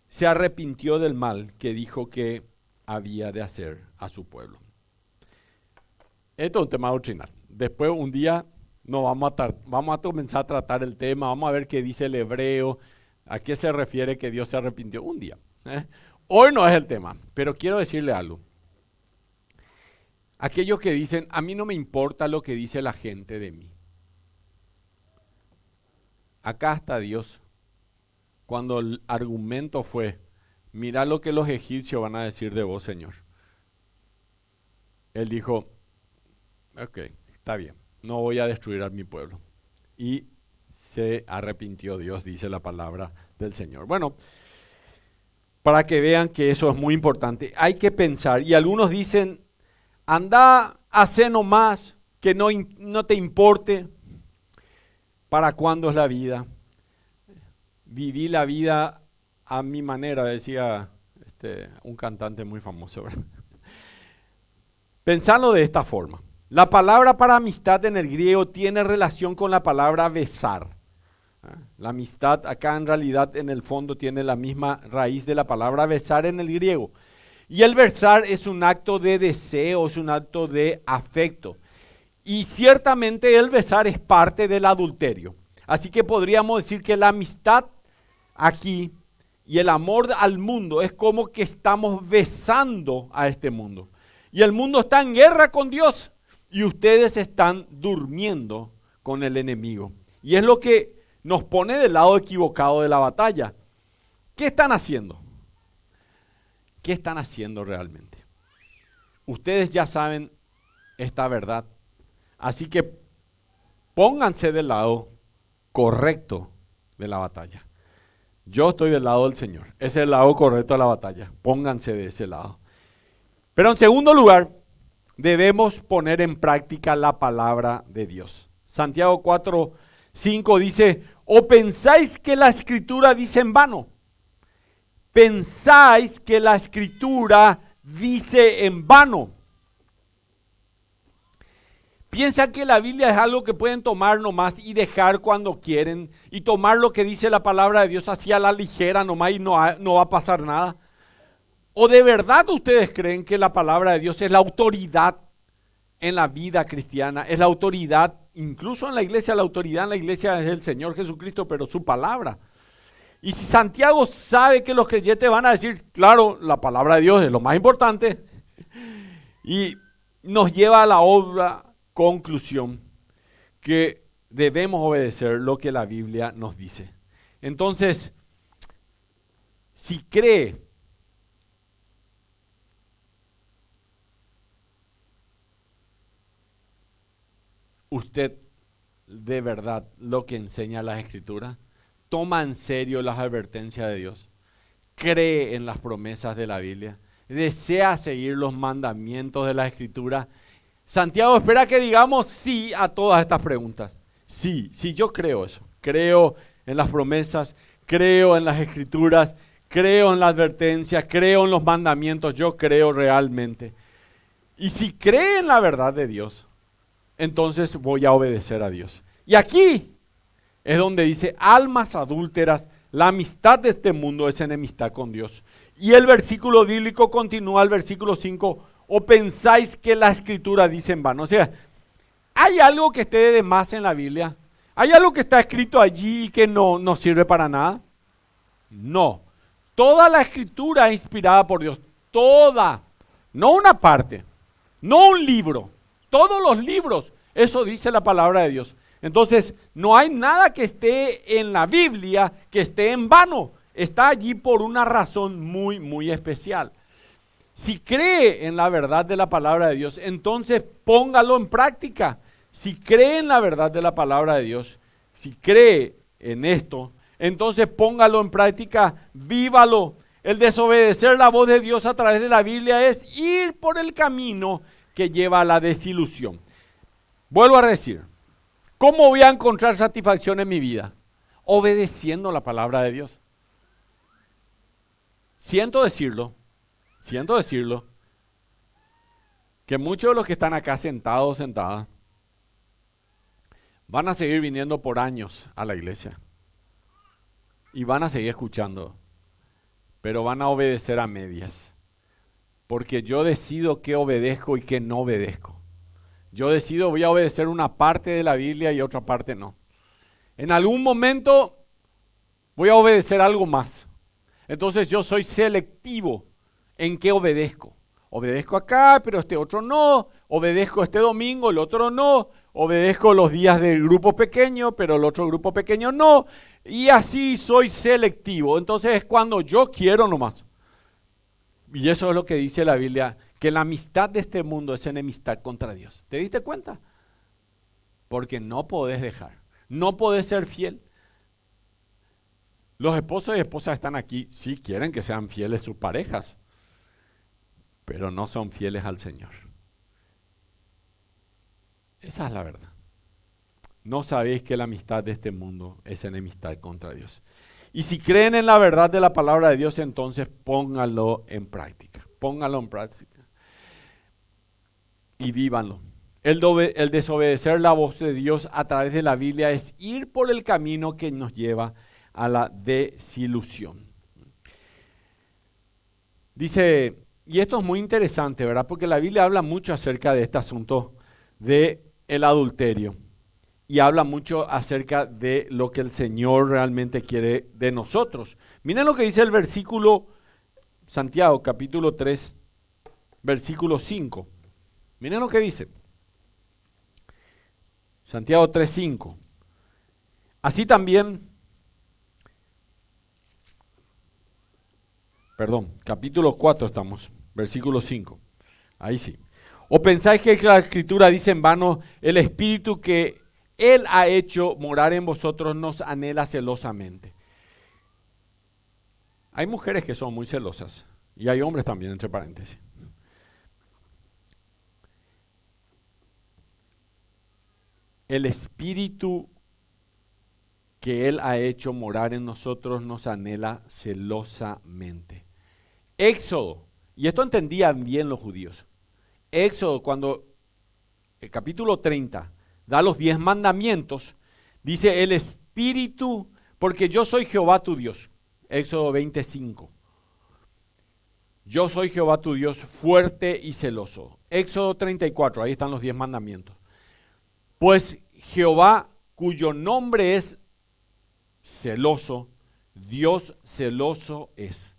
se arrepintió del mal que dijo que había de hacer a su pueblo. Esto es un tema doctrinal. Después un día vamos a comenzar a tratar el tema, vamos a ver qué dice el hebreo, a qué se refiere que Dios se arrepintió un día. Hoy no es el tema, pero quiero decirle algo. Aquellos que dicen, a mí no me importa lo que dice la gente de mí. Acá está Dios. Cuando el argumento fue, mira lo que los egipcios van a decir de vos, Señor. Él dijo, ok, está bien, no voy a destruir a mi pueblo. Y se arrepintió Dios, dice la palabra del Señor. Bueno, para que vean que eso es muy importante, hay que pensar. Y algunos dicen, anda, hacé nomás, que no te importe. ¿Para cuándo es la vida? Viví la vida a mi manera, decía un cantante muy famoso, ¿verdad? Pensarlo de esta forma. La palabra para amistad en el griego tiene relación con la palabra besar. La amistad acá en realidad en el fondo tiene la misma raíz de la palabra besar en el griego. Y el besar es un acto de deseo, es un acto de afecto. Y ciertamente el besar es parte del adulterio. Así que podríamos decir que la amistad aquí y el amor al mundo es como que estamos besando a este mundo. Y el mundo está en guerra con Dios y ustedes están durmiendo con el enemigo. Y es lo que nos pone del lado equivocado de la batalla. ¿Qué están haciendo? ¿Qué están haciendo realmente? Ustedes ya saben esta verdad. Así que pónganse del lado correcto de la batalla. Yo estoy del lado del Señor. Ese es el lado correcto de la batalla. Pónganse de ese lado. Pero en segundo lugar, debemos poner en práctica la palabra de Dios. Santiago 4:5 dice, ¿o pensáis que la Escritura dice en vano? ¿Pensáis que la Escritura dice en vano? Piensan que la Biblia es algo que pueden tomar nomás y dejar cuando quieren y tomar lo que dice la palabra de Dios así a la ligera nomás y no va a pasar nada. ¿O de verdad ustedes creen que la palabra de Dios es la autoridad en la vida cristiana? Es la autoridad, incluso en la iglesia, la autoridad en la iglesia es el Señor Jesucristo, pero su palabra. Y si Santiago sabe que los creyentes van a decir, claro, la palabra de Dios es lo más importante, y nos lleva a la obra conclusión que debemos obedecer lo que la Biblia nos dice. Entonces, si cree usted de verdad lo que enseña las Escrituras, toma en serio las advertencias de Dios, cree en las promesas de la Biblia, desea seguir los mandamientos de la Escritura, Santiago espera que digamos sí a todas estas preguntas. Sí, yo creo eso. Creo en las promesas, creo en las Escrituras, creo en la advertencia, creo en los mandamientos, yo creo realmente. Y si cree en la verdad de Dios, entonces voy a obedecer a Dios. Y aquí es donde dice, almas adúlteras, la amistad de este mundo es enemistad con Dios. Y el versículo bíblico continúa, el versículo 5, ¿o pensáis que la Escritura dice en vano? O sea, ¿hay algo que esté de más en la Biblia? ¿Hay algo que está escrito allí y que no sirve para nada? No. Toda la Escritura es inspirada por Dios. Toda. No una parte. No un libro. Todos los libros. Eso dice la palabra de Dios. Entonces, no hay nada que esté en la Biblia que esté en vano. Está allí por una razón muy, muy especial. Si cree en la verdad de la palabra de Dios, entonces póngalo en práctica. Si cree en la verdad de la palabra de Dios, si cree en esto, entonces póngalo en práctica, vívalo. El desobedecer la voz de Dios a través de la Biblia es ir por el camino que lleva a la desilusión. Vuelvo a decir, ¿cómo voy a encontrar satisfacción en mi vida? Obedeciendo la palabra de Dios. Siento decirlo, que muchos de los que están acá sentados, sentadas, van a seguir viniendo por años a la iglesia. Y van a seguir escuchando, pero van a obedecer a medias. Porque yo decido qué obedezco y qué no obedezco. Yo decido, voy a obedecer una parte de la Biblia y otra parte no. En algún momento voy a obedecer algo más. Entonces yo soy selectivo en qué obedezco. Obedezco acá, pero este otro no. Obedezco este domingo, el otro no. Obedezco los días del grupo pequeño, pero el otro grupo pequeño no. Y así soy selectivo. Entonces es cuando yo quiero nomás. Y eso es lo que dice la Biblia, que la amistad de este mundo es enemistad contra Dios. ¿Te diste cuenta? Porque no podés dejar, no podés ser fiel. Los esposos y esposas están aquí, sí quieren que sean fieles sus parejas, pero no son fieles al Señor. Esa es la verdad. No sabéis que la amistad de este mundo es enemistad contra Dios. Y si creen en la verdad de la palabra de Dios, entonces pónganlo en práctica. Pónganlo en práctica. Y vívanlo. El desobedecer la voz de Dios a través de la Biblia es ir por el camino que nos lleva a la desilusión. Dice, y esto es muy interesante, ¿verdad? Porque la Biblia habla mucho acerca de este asunto del adulterio. Y habla mucho acerca de lo que el Señor realmente quiere de nosotros. Miren lo que dice el versículo, Santiago capítulo 3, versículo 5. Miren lo que dice. Santiago 3, 5. Así también, capítulo 4 estamos, versículo 5. Ahí sí. ¿O pensáis que la Escritura dice en vano, el Espíritu que Él ha hecho morar en vosotros nos anhela celosamente? Hay mujeres que son muy celosas y hay hombres también, entre paréntesis. El Espíritu que Él ha hecho morar en nosotros nos anhela celosamente. Éxodo, y esto entendían bien los judíos. Éxodo, cuando el capítulo 30 da los 10 mandamientos, dice el Espíritu, porque yo soy Jehová tu Dios. Éxodo 25. Yo soy Jehová tu Dios, fuerte y celoso. Éxodo 34, ahí están los 10 mandamientos. Pues Jehová, cuyo nombre es celoso, Dios celoso es.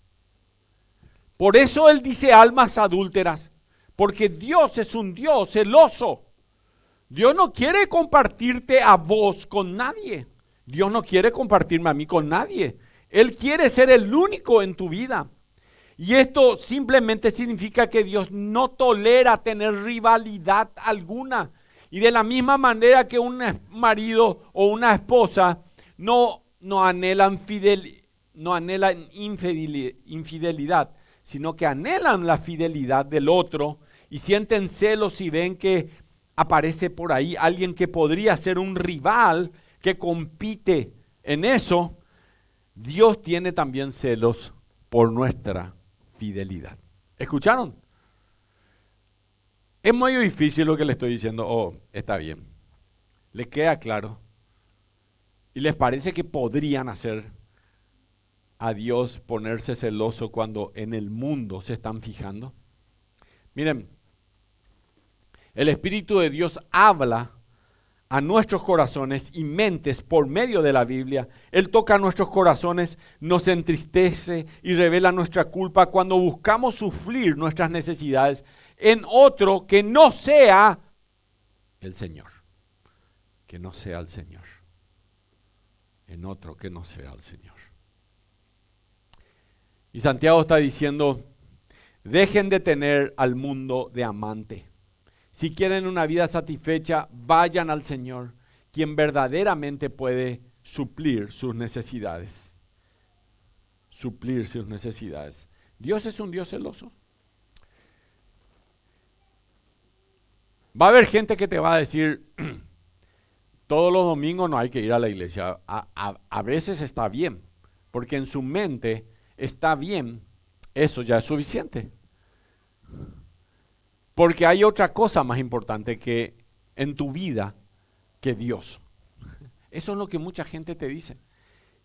Por eso Él dice almas adúlteras, porque Dios es un Dios celoso. Dios no quiere compartirte a vos con nadie. Dios no quiere compartirme a mí con nadie. Él quiere ser el único en tu vida. Y esto simplemente significa que Dios no tolera tener rivalidad alguna. Y de la misma manera que un marido o una esposa no anhelan infidelidad, sino que anhelan la fidelidad del otro y sienten celos si ven que aparece por ahí alguien que podría ser un rival que compite en eso. Dios tiene también celos por nuestra fidelidad. ¿Escucharon? Es muy difícil lo que le estoy diciendo. Oh, está bien. ¿Les queda claro? ¿Y les parece que podrían hacer a Dios ponerse celoso cuando en el mundo se están fijando? Miren, el Espíritu de Dios habla a nuestros corazones y mentes por medio de la Biblia. Él toca nuestros corazones, nos entristece y revela nuestra culpa cuando buscamos suplir nuestras necesidades en otro que no sea el Señor. Que no sea el Señor. En otro que no sea el Señor. Y Santiago está diciendo, dejen de tener al mundo de amante. Si quieren una vida satisfecha, vayan al Señor, quien verdaderamente puede suplir sus necesidades. Suplir sus necesidades. Dios es un Dios celoso. Va a haber gente que te va a decir, todos los domingos no hay que ir a la iglesia. A veces está bien, porque en su mente está bien, eso ya es suficiente. Porque hay otra cosa más importante que en tu vida que Dios. Eso es lo que mucha gente te dice.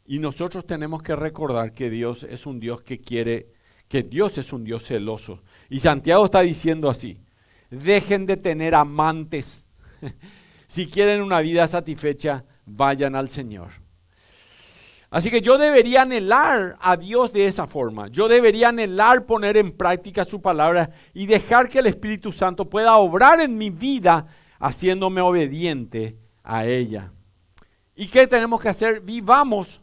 Y nosotros tenemos que recordar que Dios es un Dios que quiere, que Dios es un Dios celoso. Y Santiago está diciendo así, dejen de tener amantes. Si quieren una vida satisfecha, vayan al Señor. Así que yo debería anhelar a Dios de esa forma. Yo debería anhelar poner en práctica su palabra y dejar que el Espíritu Santo pueda obrar en mi vida haciéndome obediente a ella. ¿Y qué tenemos que hacer? Vivamos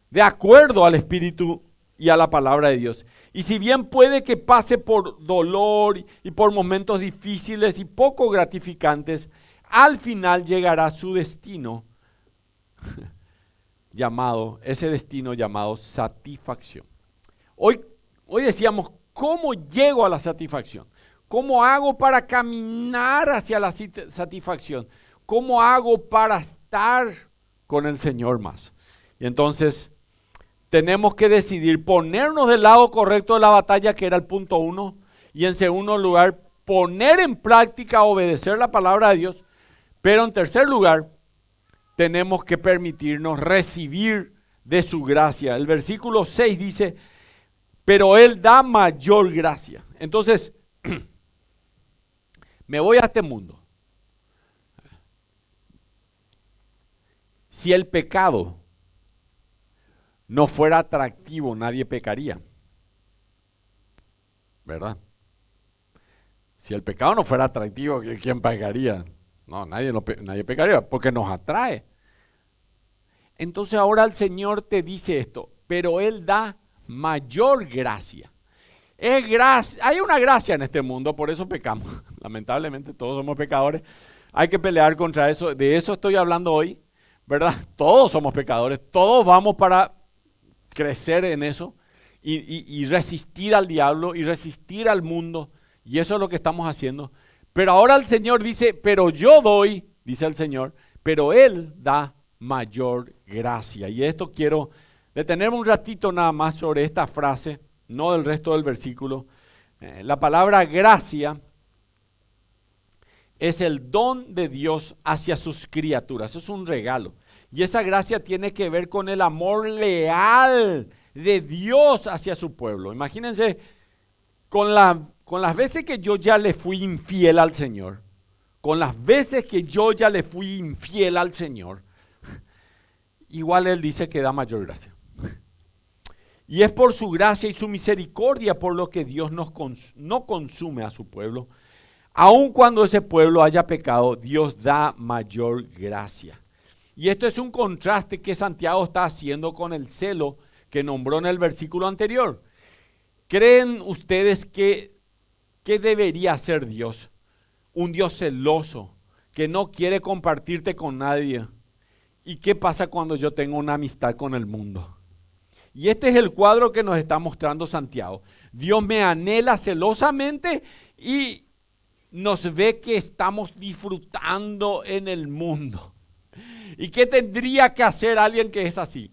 de acuerdo al Espíritu y a la palabra de Dios. Y si bien puede que pase por dolor y por momentos difíciles y poco gratificantes, al final llegará su destino ese destino llamado satisfacción. Hoy decíamos, ¿cómo llego a la satisfacción? ¿Cómo hago para caminar hacia la satisfacción? ¿Cómo hago para estar con el Señor más? Y entonces tenemos que decidir ponernos del lado correcto de la batalla, que era el punto 1, y en segundo lugar, poner en práctica, obedecer la palabra de Dios. Pero en tercer lugar, tenemos que permitirnos recibir de su gracia. El versículo 6 dice, pero Él da mayor gracia. Entonces, me voy a este mundo. Si el pecado no fuera atractivo, nadie pecaría. ¿Verdad? Si el pecado no fuera atractivo, ¿quién pecaría? No, nadie pecaría porque nos atrae. Entonces ahora el Señor te dice esto, pero Él da mayor gracia. Hay una gracia en este mundo, por eso pecamos. Lamentablemente todos somos pecadores. Hay que pelear contra eso. De eso estoy hablando hoy, ¿verdad? Todos somos pecadores, todos vamos para crecer en eso y resistir al diablo y resistir al mundo. Y eso es lo que estamos haciendo. Pero ahora el Señor dice, pero yo doy, dice el Señor, pero Él da mayor gracia. Y esto quiero detenerme un ratito nada más sobre esta frase, no del resto del versículo. La palabra gracia es el don de Dios hacia sus criaturas. Es un regalo. Y esa gracia tiene que ver con el amor leal de Dios hacia su pueblo. Imagínense, con las veces que yo ya le fui infiel al Señor, con las veces que yo ya le fui infiel al Señor, igual Él dice que da mayor gracia. Y es por su gracia y su misericordia por lo que Dios no consume a su pueblo. Aun cuando ese pueblo haya pecado, Dios da mayor gracia. Y esto es un contraste que Santiago está haciendo con el celo que nombró en el versículo anterior. ¿Creen ustedes que debería ser Dios? Un Dios celoso, que no quiere compartirte con nadie. ¿Y qué pasa cuando yo tengo una amistad con el mundo? Y este es el cuadro que nos está mostrando Santiago. Dios me anhela celosamente y nos ve que estamos disfrutando en el mundo. ¿Y qué tendría que hacer alguien que es así?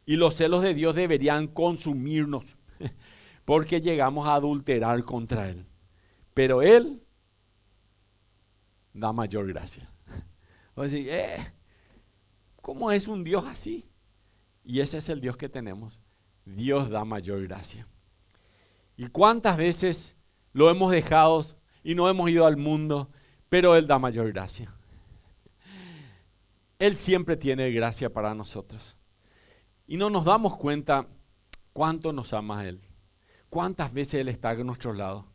Y los celos de Dios deberían consumirnos, porque llegamos a adulterar contra Él. Pero Él da mayor gracia. O sea, ¿cómo es un Dios así? Y ese es el Dios que tenemos. Dios da mayor gracia. ¿Y cuántas veces lo hemos dejado y no hemos ido al mundo, pero Él da mayor gracia? Él siempre tiene gracia para nosotros. Y no nos damos cuenta cuánto nos ama Él. Cuántas veces Él está a nuestro lado.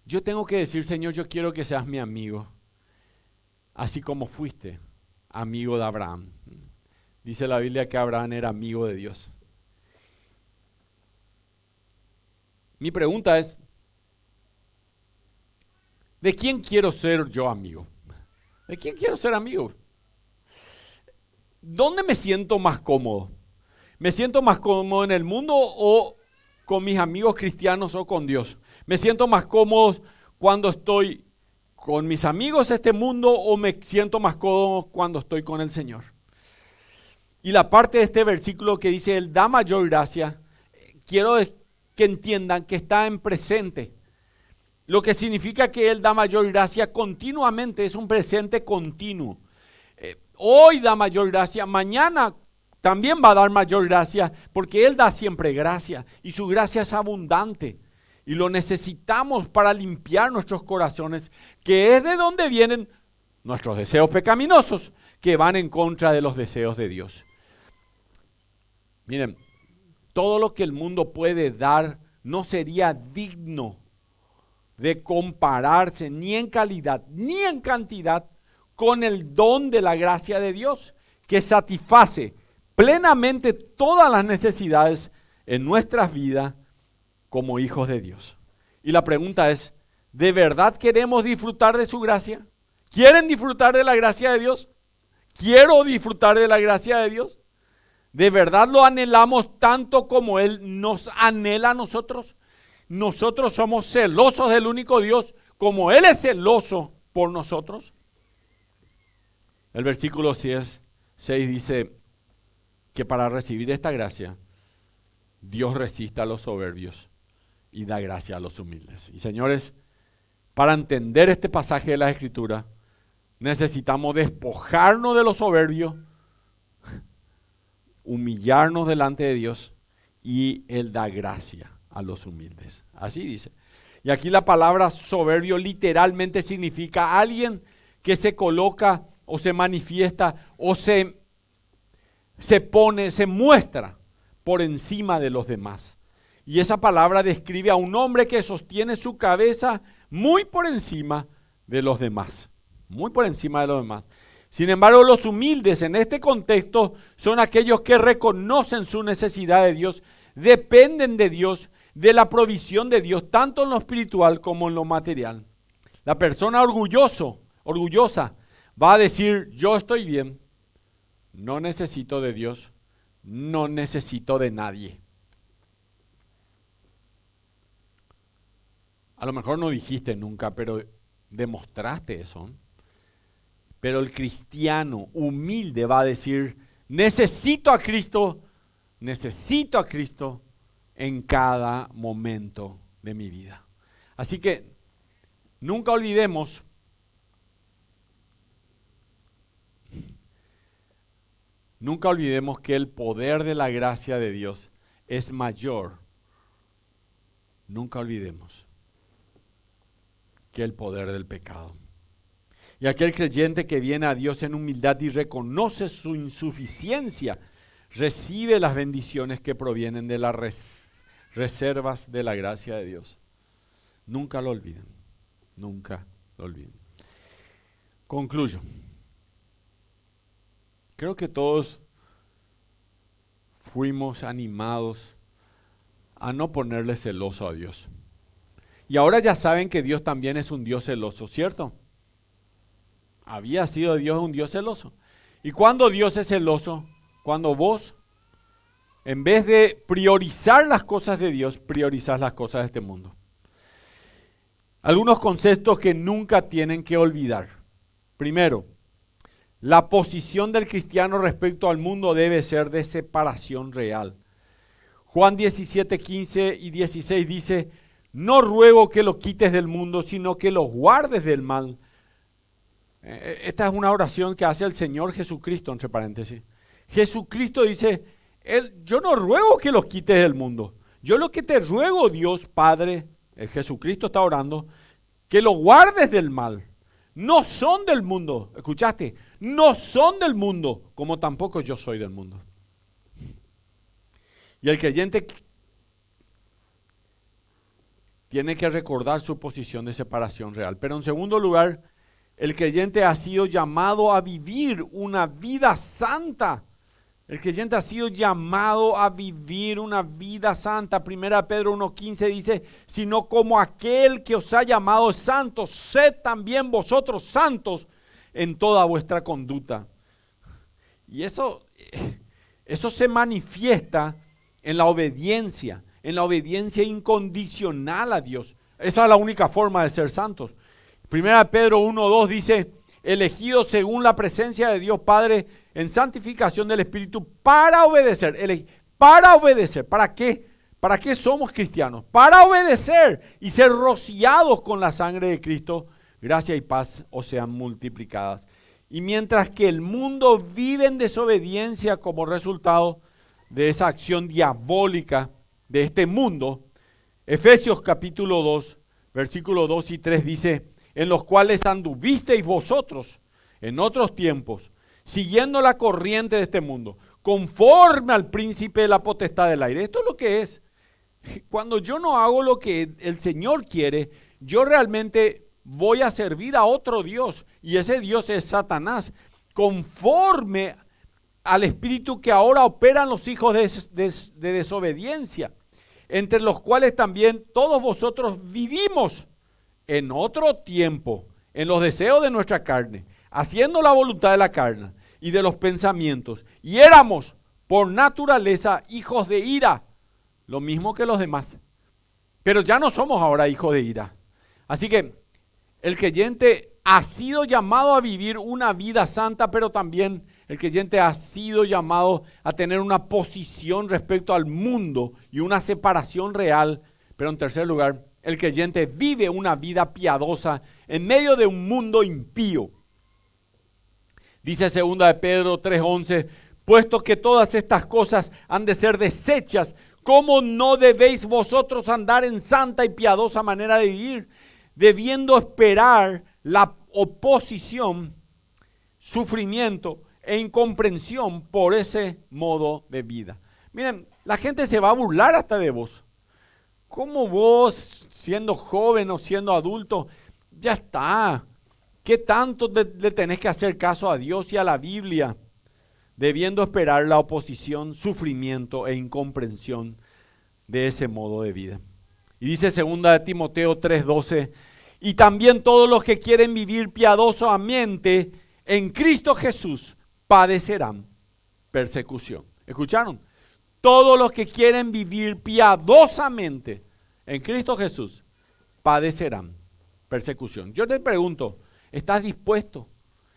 Yo tengo que decir, Señor, yo quiero que seas mi amigo. Así como fuiste amigo de Abraham. Dice la Biblia que Abraham era amigo de Dios. Mi pregunta es, ¿de quién quiero ser yo amigo? ¿De quién quiero ser amigo? ¿Dónde me siento más cómodo? ¿Me siento más cómodo en el mundo o con mis amigos cristianos o con Dios? ¿Me siento más cómodo cuando estoy con mis amigos de este mundo o me siento más cómodo cuando estoy con el Señor? Y la parte de este versículo que dice, Él da mayor gracia, quiero que entiendan que está en presente. Lo que significa que Él da mayor gracia continuamente, es un presente continuo. Hoy da mayor gracia, mañana también va a dar mayor gracia, porque Él da siempre gracia y su gracia es abundante. Y lo necesitamos para limpiar nuestros corazones, que es de donde vienen nuestros deseos pecaminosos, que van en contra de los deseos de Dios. Miren, todo lo que el mundo puede dar no sería digno de compararse ni en calidad ni en cantidad con el don de la gracia de Dios, que satisface plenamente todas las necesidades en nuestras vidas como hijos de Dios. Y la pregunta es, ¿de verdad queremos disfrutar de su gracia? ¿Quieren disfrutar de la gracia de Dios? ¿Quiero disfrutar de la gracia de Dios? ¿De verdad lo anhelamos tanto como Él nos anhela a nosotros? Nosotros somos celosos del único Dios, como Él es celoso por nosotros. El versículo 6 dice que para recibir esta gracia, Dios resiste a los soberbios y da gracia a los humildes. Y señores, para entender este pasaje de la Escritura, necesitamos despojarnos de los soberbios, humillarnos delante de Dios, y Él da gracia a los humildes. Así dice. Y aquí la palabra soberbio literalmente significa alguien que se coloca o se manifiesta o se pone, se muestra por encima de los demás. Y esa palabra describe a un hombre que sostiene su cabeza muy por encima de los demás. Muy por encima de los demás. Sin embargo, los humildes en este contexto son aquellos que reconocen su necesidad de Dios, dependen de Dios, de la provisión de Dios, tanto en lo espiritual como en lo material. La persona orgullosa, va a decir, yo estoy bien, no necesito de Dios, no necesito de nadie. A lo mejor no dijiste nunca, pero demostraste eso. Pero el cristiano humilde va a decir, necesito a Cristo en cada momento de mi vida. Así que nunca olvidemos que el poder de la gracia de Dios es mayor. Nunca olvidemos que el poder del pecado. Y aquel creyente que viene a Dios en humildad y reconoce su insuficiencia, recibe las bendiciones que provienen de las reservas de la gracia de Dios. Nunca lo olviden, nunca lo olviden. Concluyo. Creo que todos fuimos animados a no ponerle celoso a Dios. Y ahora ya saben que Dios también es un Dios celoso, ¿cierto? Había sido Dios un Dios celoso. ¿Y cuando Dios es celoso? Cuando vos, en vez de priorizar las cosas de Dios, priorizás las cosas de este mundo. Algunos conceptos que nunca tienen que olvidar. Primero, la posición del cristiano respecto al mundo debe ser de separación real. Juan 17, 15 y 16 dice, no ruego que lo quites del mundo, sino que lo guardes del mal. Esta es una oración que hace el Señor Jesucristo, entre paréntesis. Jesucristo dice, yo no ruego que los quites del mundo. Yo lo que te ruego, Dios Padre, Jesucristo está orando, que lo guardes del mal. No son del mundo, ¿escuchaste? No son del mundo, como tampoco yo soy del mundo. Y el creyente tiene que recordar su posición de separación real. Pero en segundo lugar, el creyente ha sido llamado a vivir una vida santa. El creyente ha sido llamado a vivir una vida santa. 1 Pedro 1:15 dice, sino como aquel que os ha llamado santos, sed también vosotros santos en toda vuestra conducta. Y eso se manifiesta en la obediencia incondicional a Dios. Esa es la única forma de ser santos. 1 Pedro 1:2 dice, elegidos según la presencia de Dios Padre en santificación del Espíritu para obedecer. ¿Para qué? ¿Para qué somos cristianos? Para obedecer y ser rociados con la sangre de Cristo, gracia y paz os sean multiplicadas. Y mientras que el mundo vive en desobediencia como resultado de esa acción diabólica de este mundo, Efesios capítulo 2, versículos 2 y 3 dice, en los cuales anduvisteis vosotros en otros tiempos, siguiendo la corriente de este mundo, conforme al príncipe de la potestad del aire. Esto es lo que es. Cuando yo no hago lo que el Señor quiere, yo realmente voy a servir a otro Dios, y ese Dios es Satanás, conforme al espíritu que ahora operan los hijos de desobediencia, entre los cuales también todos vosotros vivimos en otro tiempo, en los deseos de nuestra carne, haciendo la voluntad de la carne y de los pensamientos, y éramos por naturaleza hijos de ira, lo mismo que los demás. Pero ya no somos ahora hijos de ira. Así que el creyente ha sido llamado a vivir una vida santa, pero también el creyente ha sido llamado a tener una posición respecto al mundo y una separación real, pero en tercer lugar, El creyente vive una vida piadosa en medio de un mundo impío. Dice 2 de Pedro 3:11, puesto que todas estas cosas han de ser desechas, ¿cómo no debéis vosotros andar en santa y piadosa manera de vivir, debiendo esperar la oposición, sufrimiento e incomprensión por ese modo de vida? Miren, la gente se va a burlar hasta de vos. ¿Cómo vos, siendo joven o siendo adulto, ya está? ¿Qué tanto le tenés que hacer caso a Dios y a la Biblia? Debiendo esperar la oposición, sufrimiento e incomprensión de ese modo de vida. Y dice 2 de Timoteo 3:12, y también todos los que quieren vivir piadosamente en Cristo Jesús padecerán persecución. ¿Escucharon? Todos los que quieren vivir piadosamente en Cristo Jesús padecerán persecución. Yo te pregunto, ¿estás dispuesto?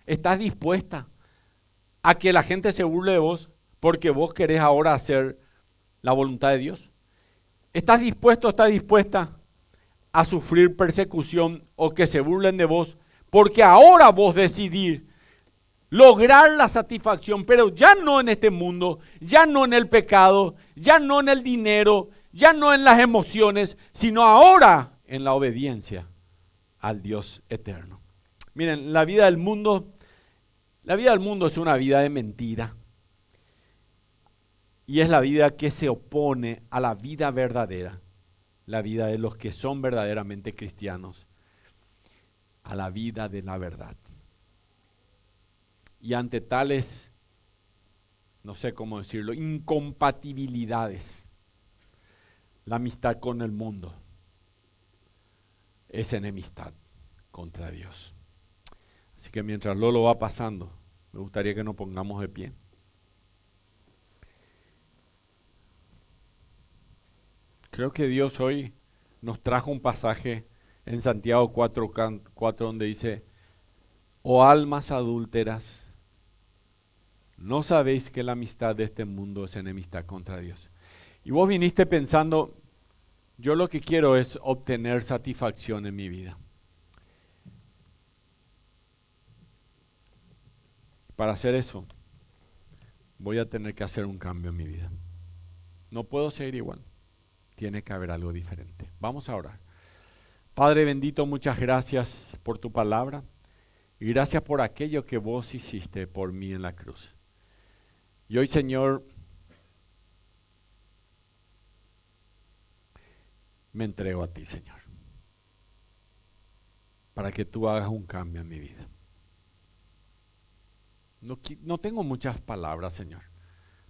¿Estás dispuesta a que la gente se burle de vos porque vos querés ahora hacer la voluntad de Dios? ¿Estás dispuesto, estás dispuesta a sufrir persecución o que se burlen de vos porque ahora vos decidís lograr la satisfacción, pero ya no en este mundo, ya no en el pecado, ya no en el dinero, ya no en las emociones, sino ahora en la obediencia al Dios eterno? Miren, la vida del mundo es una vida de mentira. Y es la vida que se opone a la vida verdadera, la vida de los que son verdaderamente cristianos, a la vida de la verdad. Y ante tales, no sé cómo decirlo, incompatibilidades, la amistad con el mundo es enemistad contra Dios. Así que mientras Lolo va pasando, me gustaría que nos pongamos de pie. Creo que Dios hoy nos trajo un pasaje en Santiago 4:4 donde dice, oh almas adúlteras, ¿no sabéis que la amistad de este mundo es enemistad contra Dios? Y vos viniste pensando, yo lo que quiero es obtener satisfacción en mi vida. Para hacer eso, voy a tener que hacer un cambio en mi vida. No puedo seguir igual. Tiene que haber algo diferente. Vamos a orar. Padre bendito, muchas gracias por tu palabra y gracias por aquello que vos hiciste por mí en la cruz. Y hoy, Señor, me entrego a ti, Señor, para que tú hagas un cambio en mi vida. No tengo muchas palabras, Señor,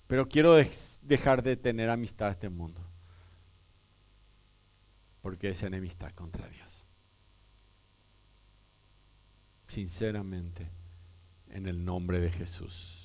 pero quiero dejar de tener amistad a este mundo, porque es enemistad contra Dios. Sinceramente, en el nombre de Jesús.